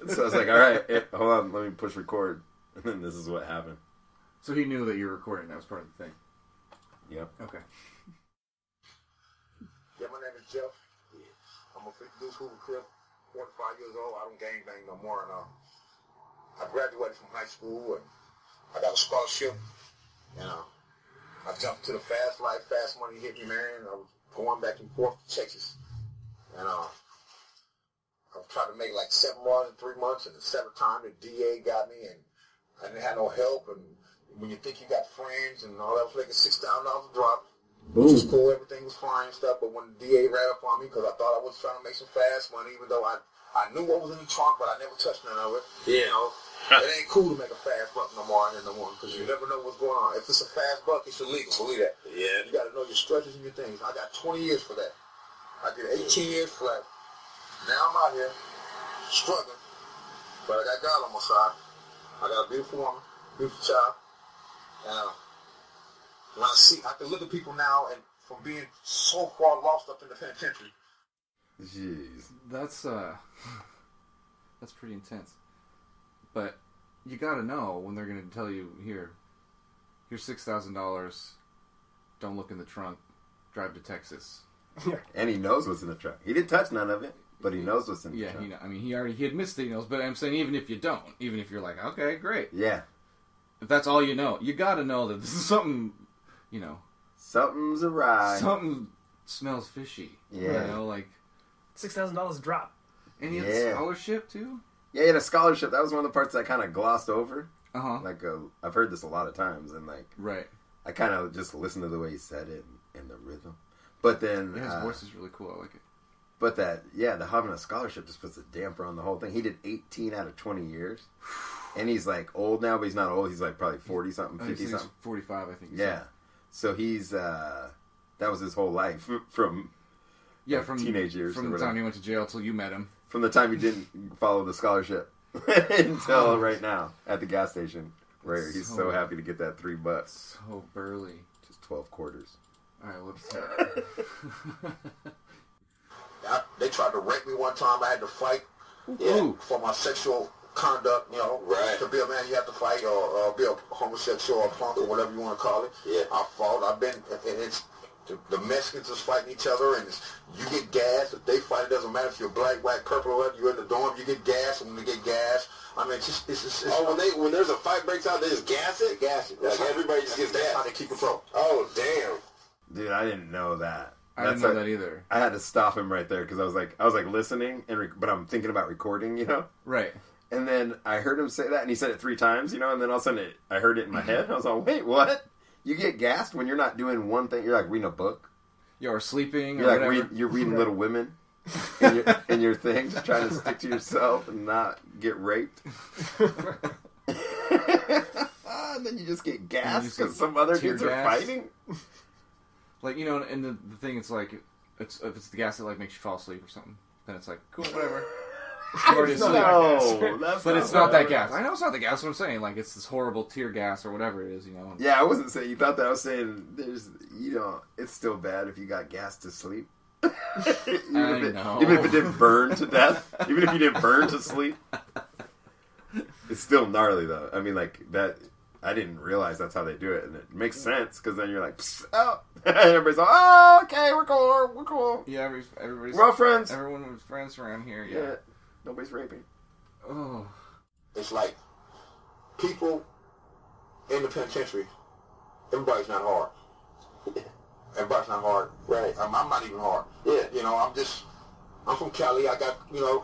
So I was like, all right, hold on, let me push record. And then this is what happened. So he knew that you were recording. That was part of the thing. Yep. Okay. Yeah, my name is Jeff. I'm a Deuce, Hoover, Crip, 45 years old. I don't gang bang no more. And I graduated from high school and I got a scholarship. I jumped to the fast life, fast money hit me, man. I was going back and forth to Texas. And I was trying to make like 7 months in 3 months, and the 7th time the DA got me, and I didn't have no help. And when you think you got friends and all that, was making $6,000 a drop, which was cool. Everything was fine and stuff. But when the DA ran up on me, because I thought I was trying to make some fast money, even though I knew what was in the trunk, but I never touched none of it. It ain't cool to make a fast buck no more, because you never know what's going on. If it's a fast buck, it's illegal. Believe that. Yeah. You got to know your stretches and your things. I got 20 years for that. I did 18 years flat. Now I'm out here struggling, but I got God on my side. I got a beautiful woman, beautiful child. And when I can look at people now and from being so far lost up in the penitentiary. Jeez. That's pretty intense. But you gotta know when they're gonna tell you, here's $6,000, don't look in the trunk, drive to Texas. And he knows what's in the trunk. He didn't touch none of it, but he knows what's in the trunk. Yeah, he admits that he knows, but I'm saying even if you don't, even if you're like, okay, great. Yeah. If that's all you know, you gotta know that this is something, Something's awry. Something smells fishy. Yeah. $6,000 a drop. And he had a scholarship too? Yeah, he had a scholarship. That was one of the parts I kind of glossed over. Uh-huh. I've heard this a lot of times, and right. I kind of just listened to the way he said it and the rhythm. But then his voice is really cool. I like it. But the having a scholarship just puts a damper on the whole thing. He did 18 out of 20 years, and he's old now, but he's not old. He's probably 40 something, 50 something, 45, I think. Yeah. So he's that was his whole life from teenage years, from the time he went to jail till you met him. From the time he didn't follow the scholarship until right now at the gas station, where he's so happy to get that $3. So burly. Just 12 quarters. All right, let's They tried to rape me one time. I had to fight. Yeah, for my sexual conduct, you know. Right. To be a man, you have to fight, or be a homosexual or punk or whatever you want to call it. Yeah. I fought. I've been, and it's the Mexicans is fighting each other, and you get gas. If they fight, it doesn't matter if you're black, white, purple, or whatever. You're in the dorm, you get gas, and when they get gas, I mean, it's just when there's a fight breaks out, they just gas it? Gas it. Like everybody just gets That's gas. how they keep control. Oh, damn. Dude, I didn't know that. I didn't know that either. I had to stop him right there because I was like listening, but I'm thinking about recording, you know? Right. And then I heard him say that, and he said it 3 times, you know? And then all of a sudden, I heard it in my head. I was like, wait, what? You get gassed when you're not doing one thing? You're like reading a book? You're sleeping You're or like whatever. you're reading Little Women in your thing, just trying to stick to yourself and not get raped. And then you just get gassed because some other kids are fighting? Like, you know, and the thing, it's like, if it's the gas that like makes you fall asleep or something, then it's like, cool, whatever. You're already asleep. But it's not that gas. I know it's not the gas. What I'm saying, like, it's this horrible tear gas or whatever it is, you know. Yeah, I wasn't saying you thought that. I was saying it's still bad if you got gassed to sleep. even if it didn't burn to death, even if you didn't burn to sleep, it's still gnarly though. I mean, like that. I didn't realize that's how they do it, and it makes sense because then you're like, oh, everybody's like, oh, okay, we're cool. Yeah, everybody's we're all friends. Everyone was friends around here. Yeah. Nobody's raping. Oh, it's like people in the penitentiary. Everybody's not hard. Everybody's not hard. Right. I'm not even hard. Yeah. You know, I'm from Cali. I got, you know,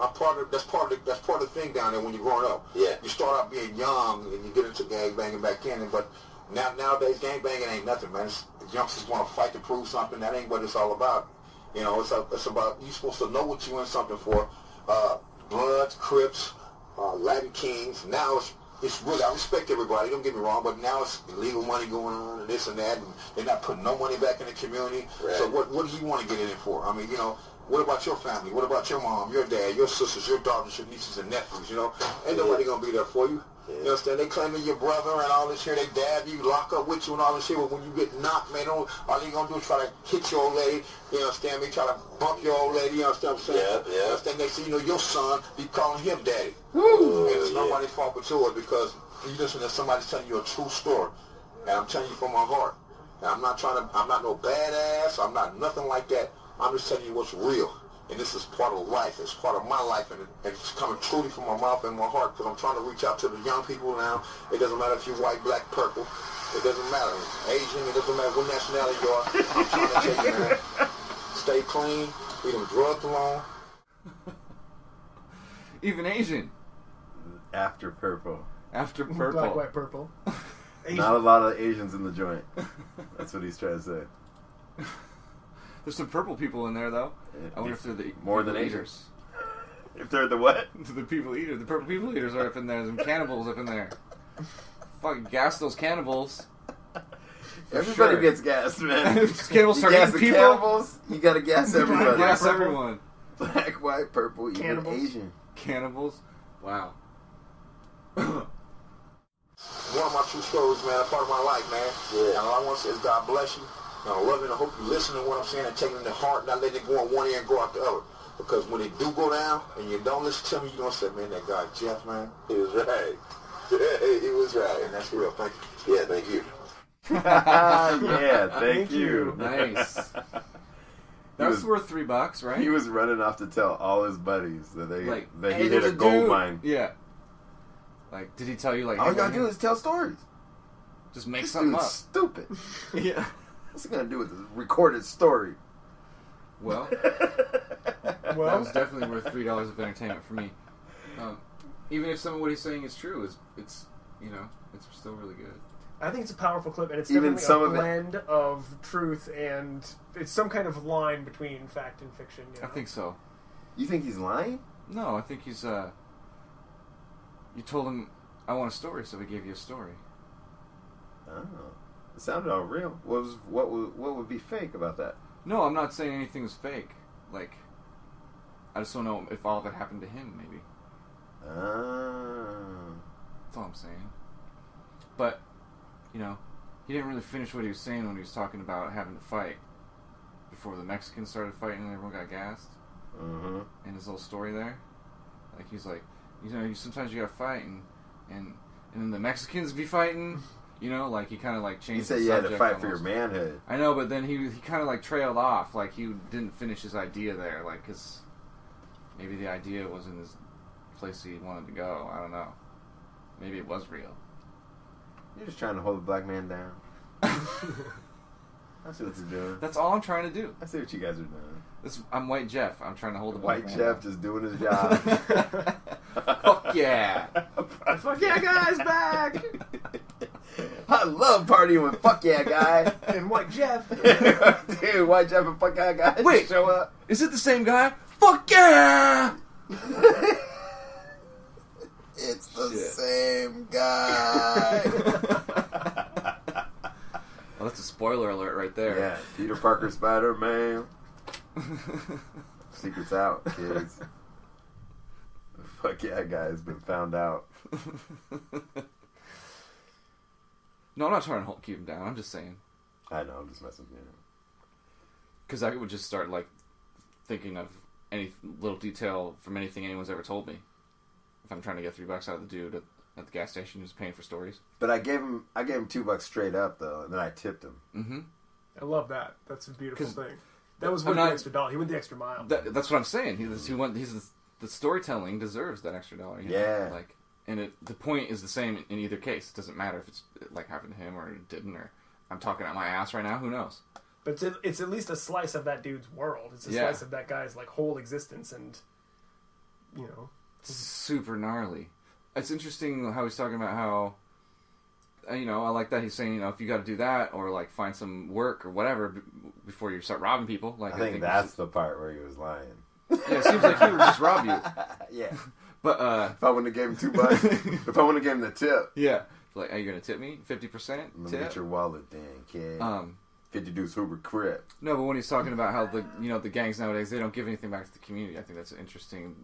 that's part of the thing down there when you're growing up. Yeah. You start out being young and you get into gang banging back in, but nowadays gang banging ain't nothing, man. Youngsters want to fight to prove something. That ain't what it's all about. You know, it's about you're supposed to know what you're in something for. Bloods, Crips, Latin Kings. Now it's really, I respect everybody, don't get me wrong, but now it's illegal money going on and this and that, and they're not putting no money back in the community. Right. So what do you want to get in it for? I mean, you know, what about your family? What about your mom, your dad, your sisters, your daughters, your nieces and nephews, you know? Ain't nobody going to be there for you. Yeah. You understand? They claiming your brother and all this here. They dab you, lock up with you and all this shit. But when you get knocked, man, all you going to do is try to hit your old lady. You understand me? Try to bump your old lady. You understand what I'm saying? Yeah. You understand? Next thing you know, your son be calling him daddy. Ooh, And it's nobody's fault but yours because you listen to somebody telling you a true story. And I'm telling you from my heart. And I'm not no badass. I'm not nothing like that. I'm just telling you what's real. And this is part of life. It's part of my life, and it's coming truly from my mouth and my heart because I'm trying to reach out to the young people now. It doesn't matter if you're white, black, purple. It doesn't matter. Asian, it doesn't matter what nationality you are. I'm trying to tell you, man, stay clean, leave them drugs alone. even Asian. After purple. After purple. Black, white, purple. Not a lot of Asians in the joint. That's what he's trying to say. There's some purple people in there, though. I wonder if they're the more than people Asians. If they're the what? The people eaters. The purple people eaters are up in there. Some cannibals up in there. Fucking gas those cannibals. Everybody gets gassed, man. Cannibals start eating people. Cannibals, you gotta gas everybody. Gas everyone. Black, white, purple, even Cannibals. Asian. Cannibals. Wow. One of my true stories, man, a part of my life, man. Yeah. And all I want to say is God bless you. And I love it and I hope you listen to what I'm saying and taking it to heart, not letting it go in one ear and go out the other. Because when it do go down and you don't listen to me, you're going to say, man, that guy Jeff, man, He was right. He was right. and that's real. Thank you. Yeah, thank you. Yeah, thank you. Nice. That's worth $3, right? He was running off to tell all his buddies that Hey, he hit there's a gold dude. mine. Yeah. Like, did he tell you, like, All you hey, gotta man, do is tell stories. just make This something dude's up? stupid. Yeah. What's he gonna do with this recorded story? Well, that was definitely worth $3 of entertainment for me. Even if some of what he's saying is true, it's you know, it's still really good. I think it's a powerful clip, and it's Even definitely some a of it- blend of truth and it's some kind of line between fact and fiction. You know? I think so. You think he's lying? No, I think he's you told him I want a story, so he gave you a story. Oh, it sounded all real. What would be fake about that? No, I'm not saying anything was fake. Like, I just don't know if all of it happened to him, maybe. Oh. That's all I'm saying. But, you know, he didn't really finish what he was saying when he was talking about having to fight before the Mexicans started fighting and everyone got gassed. Mm-hmm. And his little story there. Like he's like, sometimes you gotta fight, and then the Mexicans be fighting. Like he kind of like changed. You said you had to fight for your manhood. I know, but then he kind of like trailed off. Like he didn't finish his idea there. Like because maybe the idea wasn't his place he wanted to go. I don't know. Maybe it was real. You're just trying to hold the black man down. I see what you're doing. That's all I'm trying to do. I see what you guys are doing. I'm White Jeff. I'm trying to hold the White black man Jeff down. just doing his job. Fuck yeah. Fuck yeah, guys, back! I love partying with Fuck Yeah Guy. And White Jeff. Dude, White Jeff and Fuck Yeah Guy Wait. show up. Is it the same guy? Fuck yeah! It's the Shit. same guy. Well, that's a spoiler alert right there. Yeah, Peter Parker Spider-Man. Secret's out, kids. Fuck Yeah Guy has been found out. No, I'm not trying to keep him down. I'm just saying. I know, I'm just messing with you. Because I would just start, like, thinking of any little detail from anything anyone's ever told me. If I'm trying to get $3 out of the dude at the gas station who's paying for stories. But I gave him $2 straight up, though, and then I tipped him. Mm-hmm. I love that. That's a beautiful 'Cause thing. That was worth the extra $1. He went the extra mile. That's what I'm saying. The storytelling deserves that extra $1. Yeah. Like, and the point is the same in either case. It doesn't matter if it's like happened to him or it didn't, or I'm talking out my ass right now. Who knows? But it's at least a slice of that dude's world. It's a slice of that guy's like whole existence, and super gnarly. It's interesting how he's talking about how, I like that he's saying, if you got to do that or like find some work or whatever before you start robbing people. Like I think that's the part where he was lying. Yeah, it seems like he would just rob you. Yeah. But if I wouldn't have gave him $2, if I wouldn't have gave him the tip. Yeah. Like, are you gonna tip me 50% Let me tip? get your wallet then, kid. Get your Deuce Hoover Crip. No, but when he's talking about how the gangs nowadays, they don't give anything back to the community. I think that's an interesting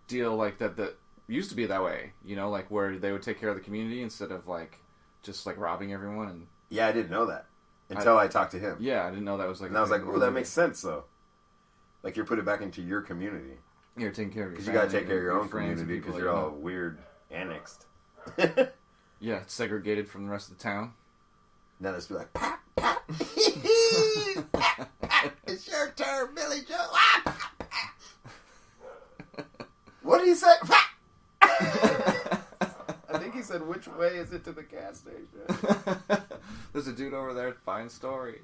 deal like that used to be that way. Like where they would take care of the community instead of like just like robbing everyone. And yeah, I didn't know that until I talked to him. Yeah, I didn't know that was like. And I was like, oh, that makes sense though. Like you're putting it back into your community. You're taking care of your because you got to take care of your own community because you're all weird annexed. Yeah, segregated from the rest of the town. Now let's be like, pop, pop. It's your turn, Billy Joe. What did he say? I think he said, which way is it to the gas station? There's a dude over there buying stories.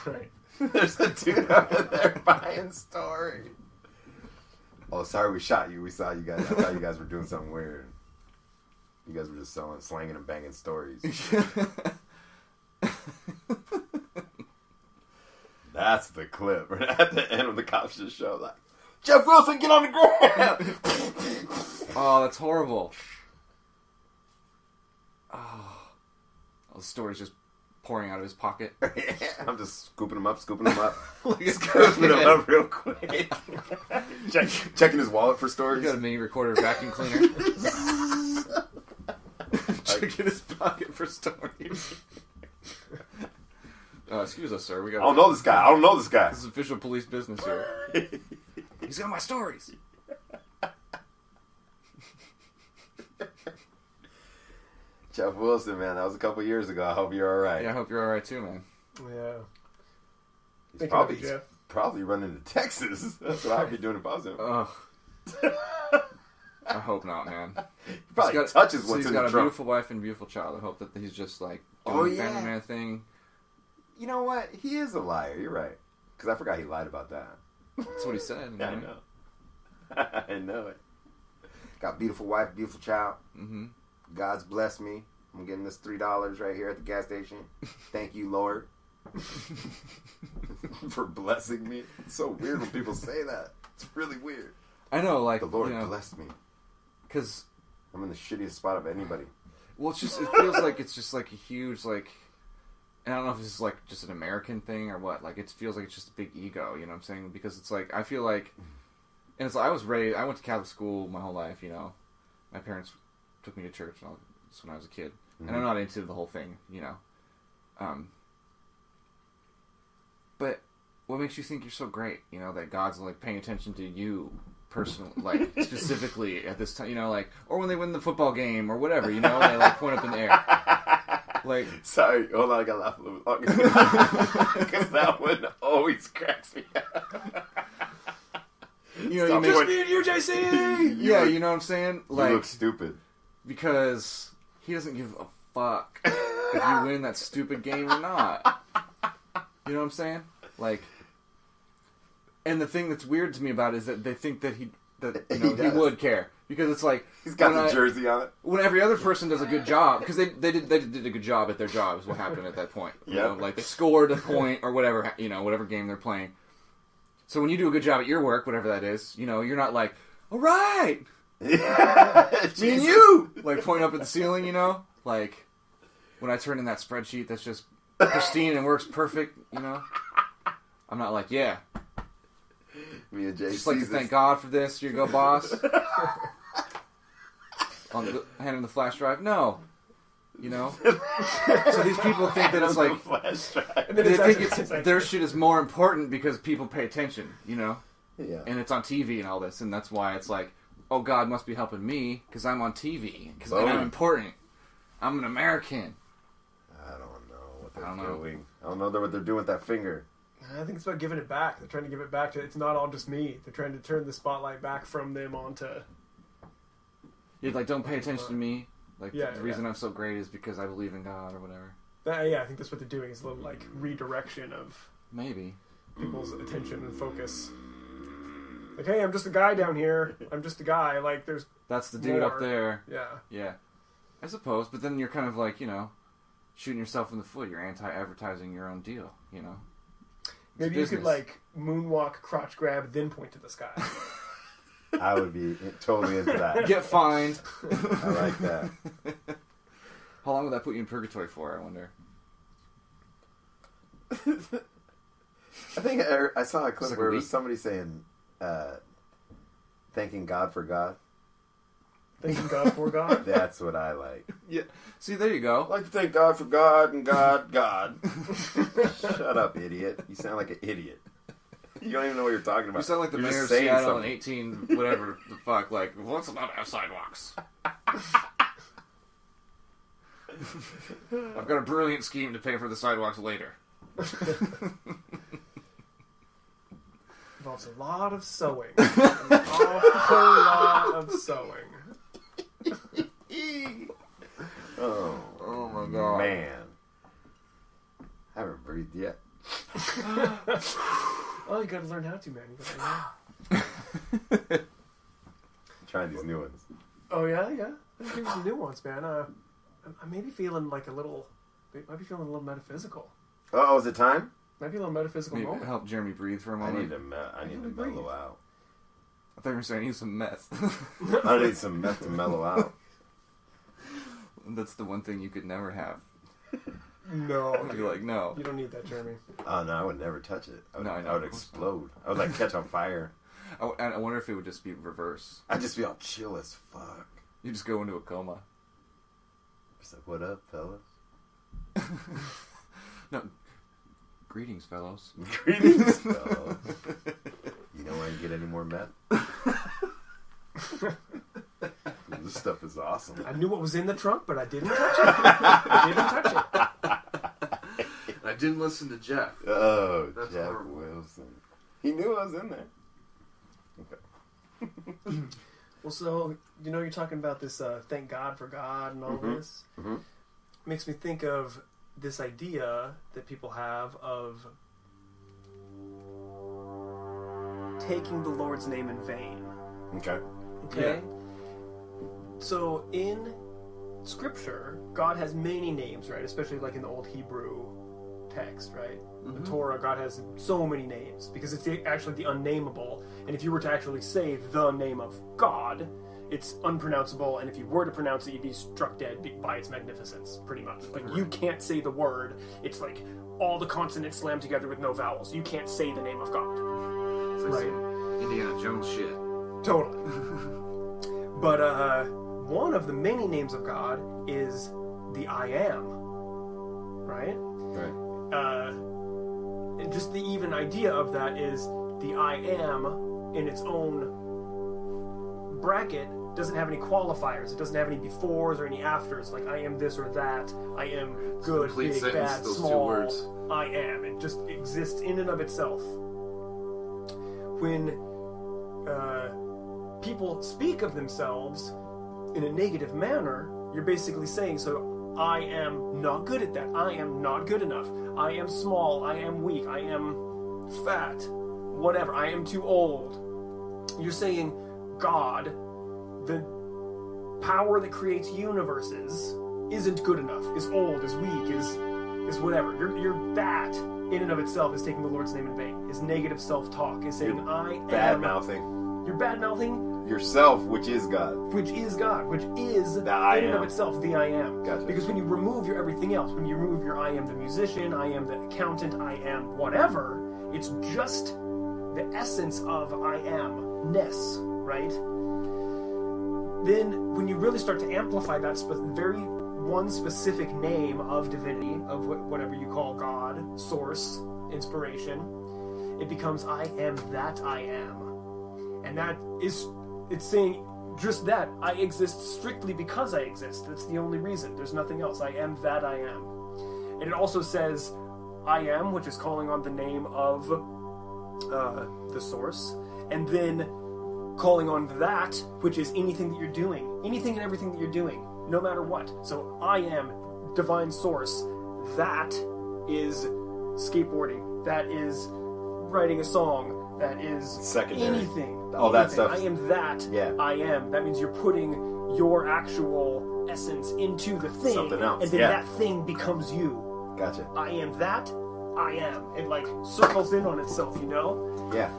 Right. There's a dude over there buying stories. Oh, sorry we shot you. We saw you guys. I thought you guys were doing something weird. You guys were just slanging and banging stories. That's the clip. Right at the end of the cops just show like, Jeff Wilson, get on the ground! Oh, that's horrible. Oh, the story's just pouring out of his pocket. I'm just scooping him up. Scooping him up real quick. Checking his wallet for stories. He's got a mini recorder vacuum cleaner. Checking his pocket for stories. Excuse us, sir. I don't know this guy. This is official police business here. He's got my stories. Jeff Wilson, man, that was a couple years ago. I hope you're all right. Yeah, I hope you're all right too, man. Yeah. He's probably running to Texas. That's what I'd be doing if I was him. Ugh. I hope not, man. He probably touches what's in the trunk. He's got a beautiful wife and beautiful child. I hope that he's just like doing the family man thing. You know what? He is a liar. You're right. Because I forgot he lied about that. That's what he said. I know. I know it. Got beautiful wife, beautiful child. Mm-hmm. God's blessed me. I'm getting this $3 right here at the gas station. Thank you, Lord, for blessing me. It's so weird when people say that. It's really weird. I know, like the Lord blessed me. Because I'm in the shittiest spot of anybody. Well, it feels like it's just like a huge like. And I don't know if this is like just an American thing or what. Like it feels like it's just a big ego. You know what I'm saying? Because it's like I feel like, and it's like I went to Catholic school my whole life. My parents took me to church and all this when I was a kid, and I'm not into the whole thing. But what makes you think you're so great? That God's like paying attention to you personal, like specifically at this time, you know, like, or when they win the football game or whatever, you know, they like point up in the air. Like, sorry, hold on, I gotta laugh a little longer because that one always cracks me up. You know, Just me and you, JC. Yeah, you know what I'm saying? Like, you look stupid because he doesn't give a fuck if you win that stupid game or not. You know what I'm saying? Like, and the thing that's weird to me about it is that they think that he would care, because it's like he's got the jersey on it. When every other person does a good job, because they did a good job at their job is what happened at that point. You know, like they scored a point or whatever, you know, whatever game they're playing. So when you do a good job at your work, whatever that is, you know, you're not like, all right, me and you, like point up at the ceiling, you know, like when I turn in that spreadsheet that's just pristine and works perfect, you know, I'm not like, yeah. Me and Jay just like to thank God for this. Here you go, boss. Hand him the flash drive. No, you know. So these people think that it's like they think their shit is more important because people pay attention, you know. Yeah. And it's on TV and all this, and that's why it's like, oh, God must be helping me because I'm on TV because I'm important. I'm an American. I don't know what they're doing. I don't know what they're doing with that finger. I think it's about giving it back. They're trying to give it back to. It's not all just me. They're trying to turn the spotlight back from them onto. You're like, don't pay attention to me. Like the reason I'm so great is because I believe in God or whatever. Yeah, I think that's what they're doing. Is a little like redirection of maybe people's attention and focus. Like, hey, I'm just a guy down here. I'm just a guy. Like, that's the dude up there. Yeah. I suppose, but then you're kind of like, you know, shooting yourself in the foot. You're anti-advertising your own deal, you know. Maybe you could, like, moonwalk, crotch grab, then point to the sky. I would be totally into that. Get fined. I like that. How long would that put you in purgatory for, I wonder? I think I saw a clip where it was somebody saying, thanking God for God. Thanking God for God? That's what I like. Yeah. See, there you go. I like to thank God for God and God. Shut up, idiot. You sound like an idiot. You don't even know what you're talking about. You sound like the mayor of Seattle in 18, whatever the fuck. Like, what's about to have sidewalks? I've got a brilliant scheme to pay for the sidewalks later. Involves a lot of sewing. An awful lot of sewing. Oh my God. Man. I haven't breathed yet. Well, you gotta learn how to, man. You gotta learn how. Trying these new ones. Oh, yeah? Let's give me some new ones, man. I may be feeling like might be feeling a little metaphysical. Oh, is it time? Might be a little metaphysical moment. Help Jeremy breathe for a moment. I need to mellow out. I thought you were saying I need some meth. I need some meth to mellow out. That's the one thing you could never have. No. I'd be like, no. You don't need that, Jeremy. Oh, no, I would never touch it. I would explode. Not. I would, like, catch on fire. I wonder if it would just be reverse. I'd just be all chill as fuck. You just go into a coma. Just like, what up, fellas? No. Greetings, fellows. Greetings, fellows. You know where I can get any more meth? This stuff is awesome. I knew what was in the trunk, but I didn't touch it. I didn't listen to Jeff. Oh, That's Jeff horrible. Wilson. He knew I was in there. Okay. Well, so, you know, you're talking about this thank God for God and all this. Mm-hmm. Makes me think of this idea that people have of taking the Lord's name in vain. Okay. Okay? So, in Scripture, God has many names, right? Especially like in the Old Hebrew text, right? Mm-hmm. The Torah, God has so many names because it's actually the unnameable. And if you were to actually say the name of God, it's unpronounceable. And if you were to pronounce it, you'd be struck dead by its magnificence, pretty much. Like, you can't say the word. It's like all the consonants slammed together with no vowels. You can't say the name of God. Right? Indiana Jones shit. Totally. But one of the many names of God is the I Am. Right? Right. And just the even idea of that is the I Am in its own bracket doesn't have any qualifiers. It doesn't have any befores or any afters. Like, I am this or that. I am good, Complete big, sentence, bad, those two small. words. I am. It just exists in and of itself. When people speak of themselves in a negative manner, you're basically saying, so I am not good at that. I am not good enough. I am small. I am weak. I am fat. Whatever. I am too old. You're saying God, the power that creates universes, isn't good enough, is old, is weak, is whatever. You're that in and of itself is taking the Lord's name in vain. Is negative self-talk. Is saying I am Bad-mouthing You're bad-mouthing yourself, which is God. which is God, which is The I in and of am. itself the I am. Gotcha. Because when you remove your everything else, when you remove your I am the musician, I am the accountant, I am whatever, it's just the essence of I am-ness, right? Then when you really start to amplify that very one specific name of divinity, of whatever you call God, source, inspiration, it becomes I am that I am. And that is, it's saying just that. I exist strictly because I exist. That's the only reason. There's nothing else. I am that I am. And it also says I am, which is calling on the name of the source. And then calling on that, which is anything that you're doing. Anything and everything that you're doing, no matter what. So I am divine source. That is skateboarding. That is writing a song. That is Secondary. anything. All that Anything. stuff. I am that. Yeah. I am. That means you're putting your actual essence into the thing. Something else, And then yeah. that thing becomes you. Gotcha. I am that. I am. It like circles in on itself, you know? Yeah.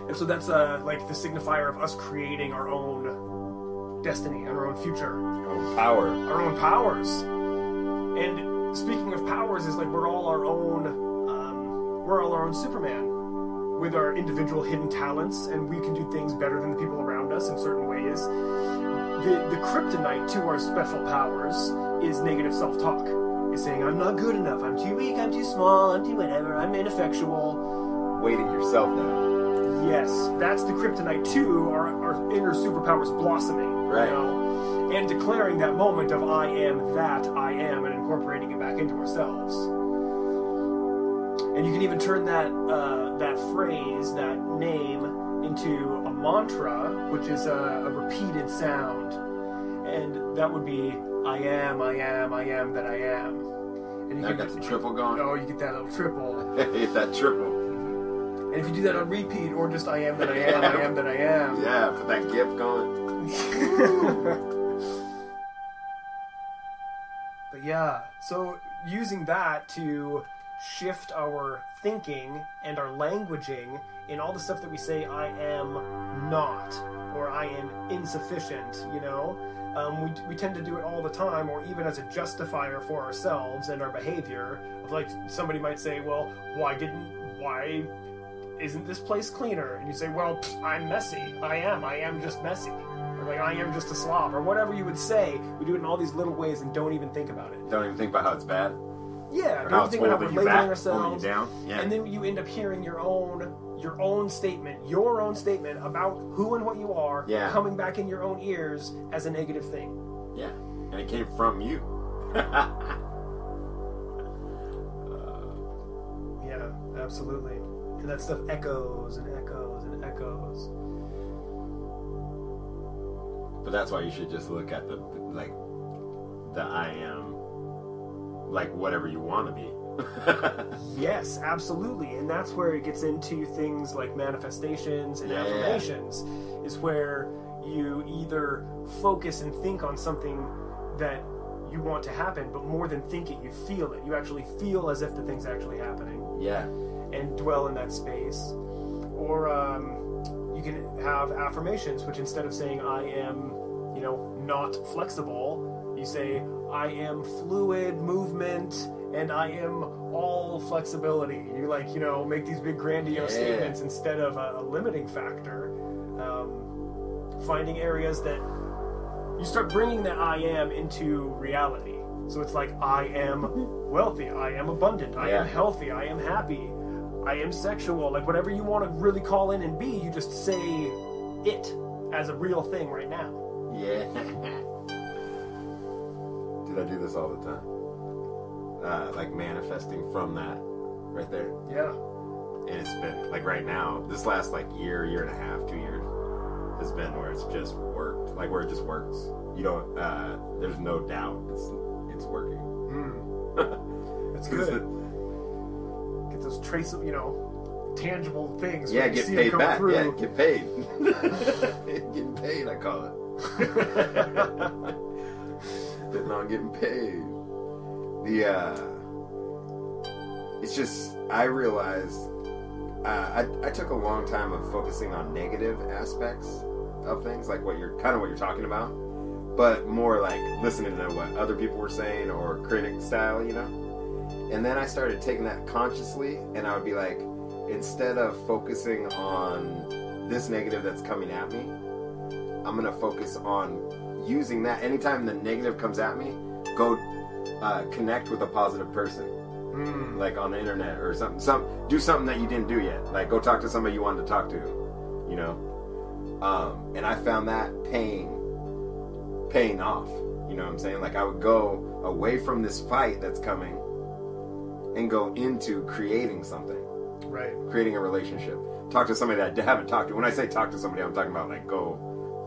And so that's like the signifier of us creating our own destiny and our own future, Power. our own powers. And speaking of powers, is like we're all our own Superman with our individual hidden talents, and we can do things better than the people around us in certain ways. The kryptonite to our special powers is negative self-talk. Is saying I'm not good enough, I'm too weak, I'm too small, I'm too whatever, I'm ineffectual. Weighting yourself down. Yes, that's the kryptonite to our inner superpowers blossoming. Right. You know? And declaring that moment of I am that I am and incorporating it back into ourselves. And you can even turn that phrase, that name, into a mantra, which is a repeated sound. And that would be I am that I am. And Now I got the triple going. Oh, you get that little triple. Hit that triple. And if you do that on repeat, or just I am that I am, I am that I am. Yeah, put that gift going. But yeah, so using that to shift our thinking and our languaging in all the stuff that we say, I am not, or I am insufficient, you know? We tend to do it all the time, or even as a justifier for ourselves and our behavior. Of like, somebody might say, well, why isn't this place cleaner? And you say, well, I'm messy. I am just messy. Or like, I am just a slob, or whatever you would say. We do it in all these little ways and don't even think about it. Don't even think about how it's bad. Yeah, Or don't how even it's think about how we're holding you labeling back, ourselves. holding you down. Yeah. And then you end up hearing your own statement about who and what you are, Yeah. coming back in your own ears as a negative thing. Yeah. And it came from you. Yeah, absolutely. And that stuff echoes and echoes and echoes. But that's why you should just look at the I am, like whatever you want to be. Yes, absolutely. And that's where it gets into things like manifestations and affirmations, is where you either focus and think on something that you want to happen, but more than think it, you feel it. You actually feel as if the thing's actually happening. Yeah. And dwell in that space. Or you can have affirmations, which instead of saying I am, not flexible, you say I am fluid movement and I am all flexibility. You make these big grandiose statements instead of a limiting factor. Finding areas that you start bringing that I am into reality. So it's like I am wealthy, I am abundant, I am healthy, I am happy, I am sexual. Like whatever you want to really call in and be, you just say it as a real thing right now. Yeah. Dude, I do this all the time. Like manifesting from that right there. Yeah. And it's been, like right now, this last like year and a half, 2 years, has been where it's just worked. Like where it just works. You don't, there's no doubt it's working. That's good. Get those traceable, tangible things. Yeah, when you get see paid them come back. through. Yeah, get paid. Getting paid, I call it. Sitting on getting paid. It's just, I realized, I took a long time of focusing on negative aspects of things, like what you're talking about, but more like listening to what other people were saying or critic style, And then I started taking that consciously, and I would be like, instead of focusing on this negative that's coming at me, I'm going to focus on using that. Anytime the negative comes at me, go connect with a positive person. Like on the internet or something. Do something that you didn't do yet. Like go talk to somebody you wanted to talk to. And I found that paying off. You know what I'm saying? Like I would go away from this fight that's coming and go into creating something. Right. Creating a relationship. Talk to somebody that I haven't talked to. When I say talk to somebody, I'm talking about like go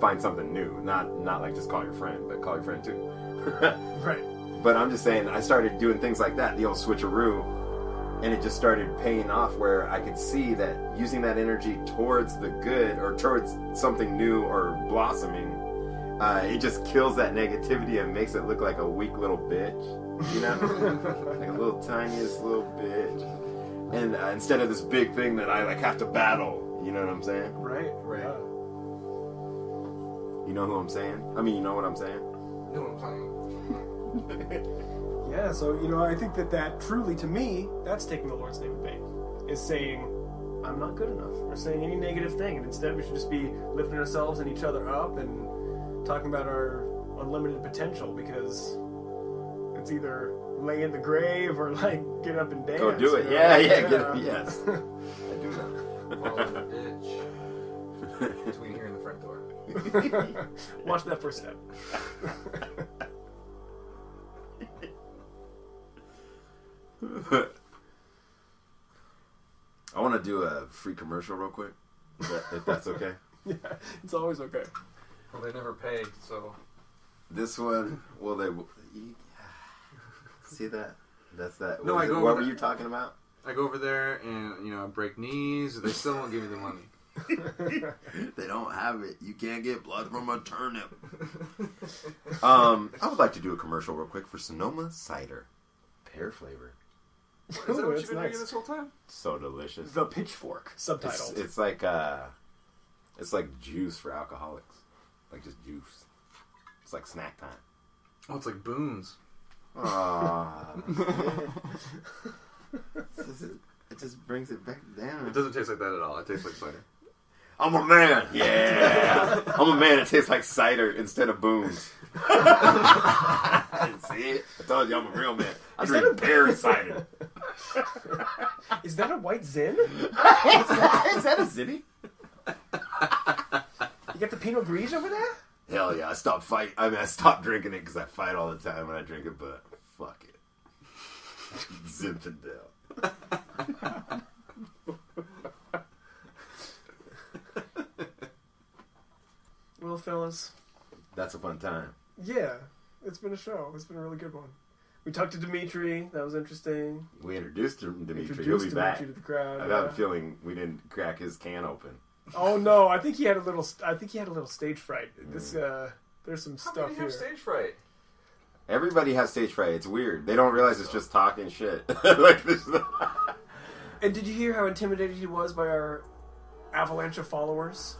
find something new. Not like just call your friend, but call your friend too. Right. But I'm just saying, I started doing things like that, the old switcheroo, and it just started paying off where I could see that using that energy towards the good or towards something new or blossoming, it just kills that negativity and makes it look like a weak little bitch, like a little tiniest little bitch. And instead of this big thing that I like have to battle, you know what I'm saying? Right. Right. You know who I'm saying? I mean, you know what I'm saying? You know what I'm saying? Yeah, so, I think that truly, to me, that's taking the Lord's name in vain. Is saying, I'm not good enough. Or saying any negative thing. And instead we should just be lifting ourselves and each other up and talking about our unlimited potential, because it's either lay in the grave or, like, get up and dance. Go do it. Yeah, get up. Yes. I do that. Fall in the ditch. Between here and the front door. Watch that first step. I want to do a free commercial real quick, if that's okay. Yeah, it's always okay. Well, they never pay, so... This one, see that? That's that. No, what were you talking about? I go over there and, I break knees. They still won't give me the money. They don't have it. You can't get blood from a turnip. I would like to do a commercial real quick for Sonoma cider, pear flavor. Is that what that's you've been nice. drinking this whole time? So delicious. The Pitchfork, subtitled. It's like juice for alcoholics, like just juice. It's like snack time. Oh, it's like Boone's. Aww. It just brings it back down. It doesn't taste like that at all. It tastes like cider. I'm a man. Yeah. I'm a man. It tastes like cider instead of Boone's. See it? I told you I'm a real man. I drink pear and cider. Is that a white Zin? Is that a Zitty? You got the Pinot Gris over there? Hell yeah. I stopped drinking it because I fight all the time when I drink it, but fuck it. Zinfandel. Well, fellas. That's a fun time. Yeah, it's been a show. It's been a really good one. We talked to Dmitry. That was interesting. We introduced Dmitry. Introduced He'll be back. Dmitry to the crowd. I got a feeling we didn't crack his can open. Oh no! I think he had a little stage fright. This there's some How stuff can you here. have stage fright? Everybody has stage fright. It's weird. They don't realize it's just talking shit. Like this. And did you hear how intimidated he was by our avalanche of followers?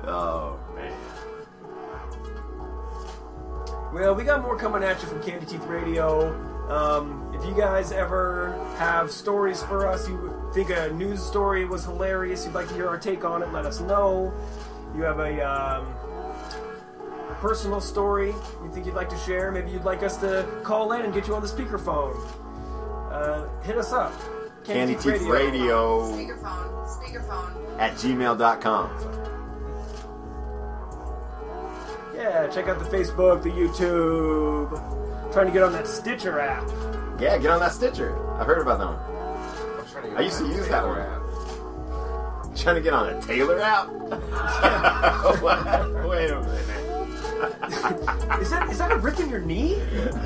Oh man. Well, we got more coming at you from Candy Teeth Radio. If you guys ever have stories for us, you think a news story was hilarious, you'd like to hear our take on it, let us know. You have a personal story you think you'd like to share, maybe you'd like us to call in and get you on the speakerphone. Hit us up. CandyTeethRadio Speakerphone. at gmail.com. Yeah, check out the Facebook, the YouTube. Trying to get on that Stitcher app. Yeah, get on that Stitcher. I heard about that one. I'm trying to get I used to on use Taylor that one. app. Trying to get on a Taylor app? Wait a minute. Is that a rip in your knee?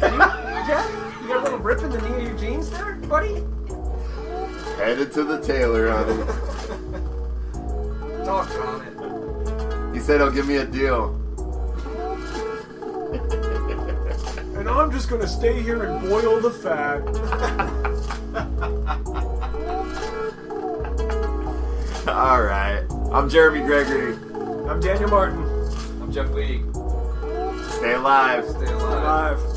Jeff? You got a little rip in the knee of your jeans there, buddy? Headed to the tailor on it. Talk on it. He said he'll give me a deal. And I'm just gonna stay here and boil the fat. Alright. I'm Jeremy Gregory. I'm Daniel Martin. I'm Jeff Lee. Stay alive. Stay alive. Live.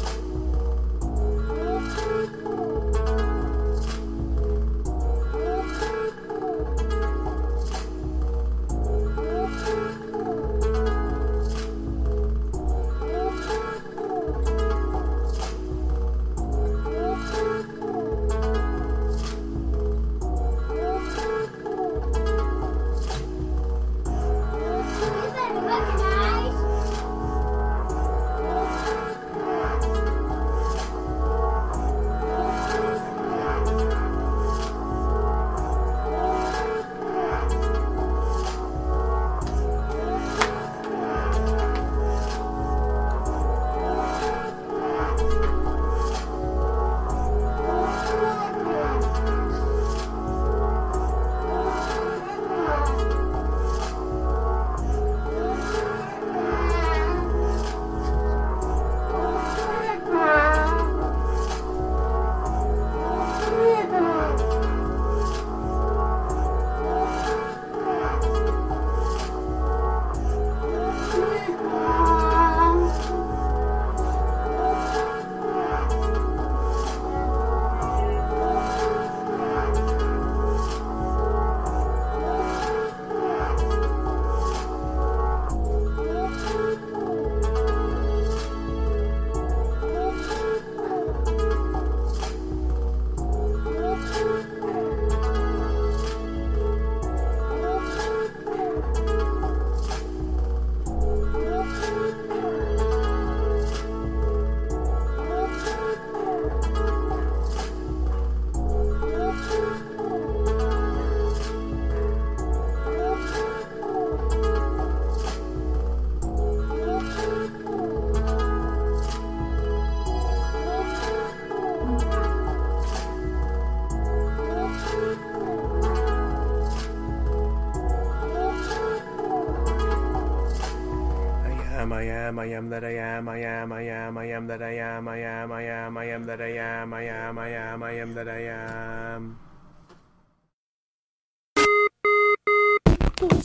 I am that I am, I am that I am, I am that I am, I am that I am. Boom,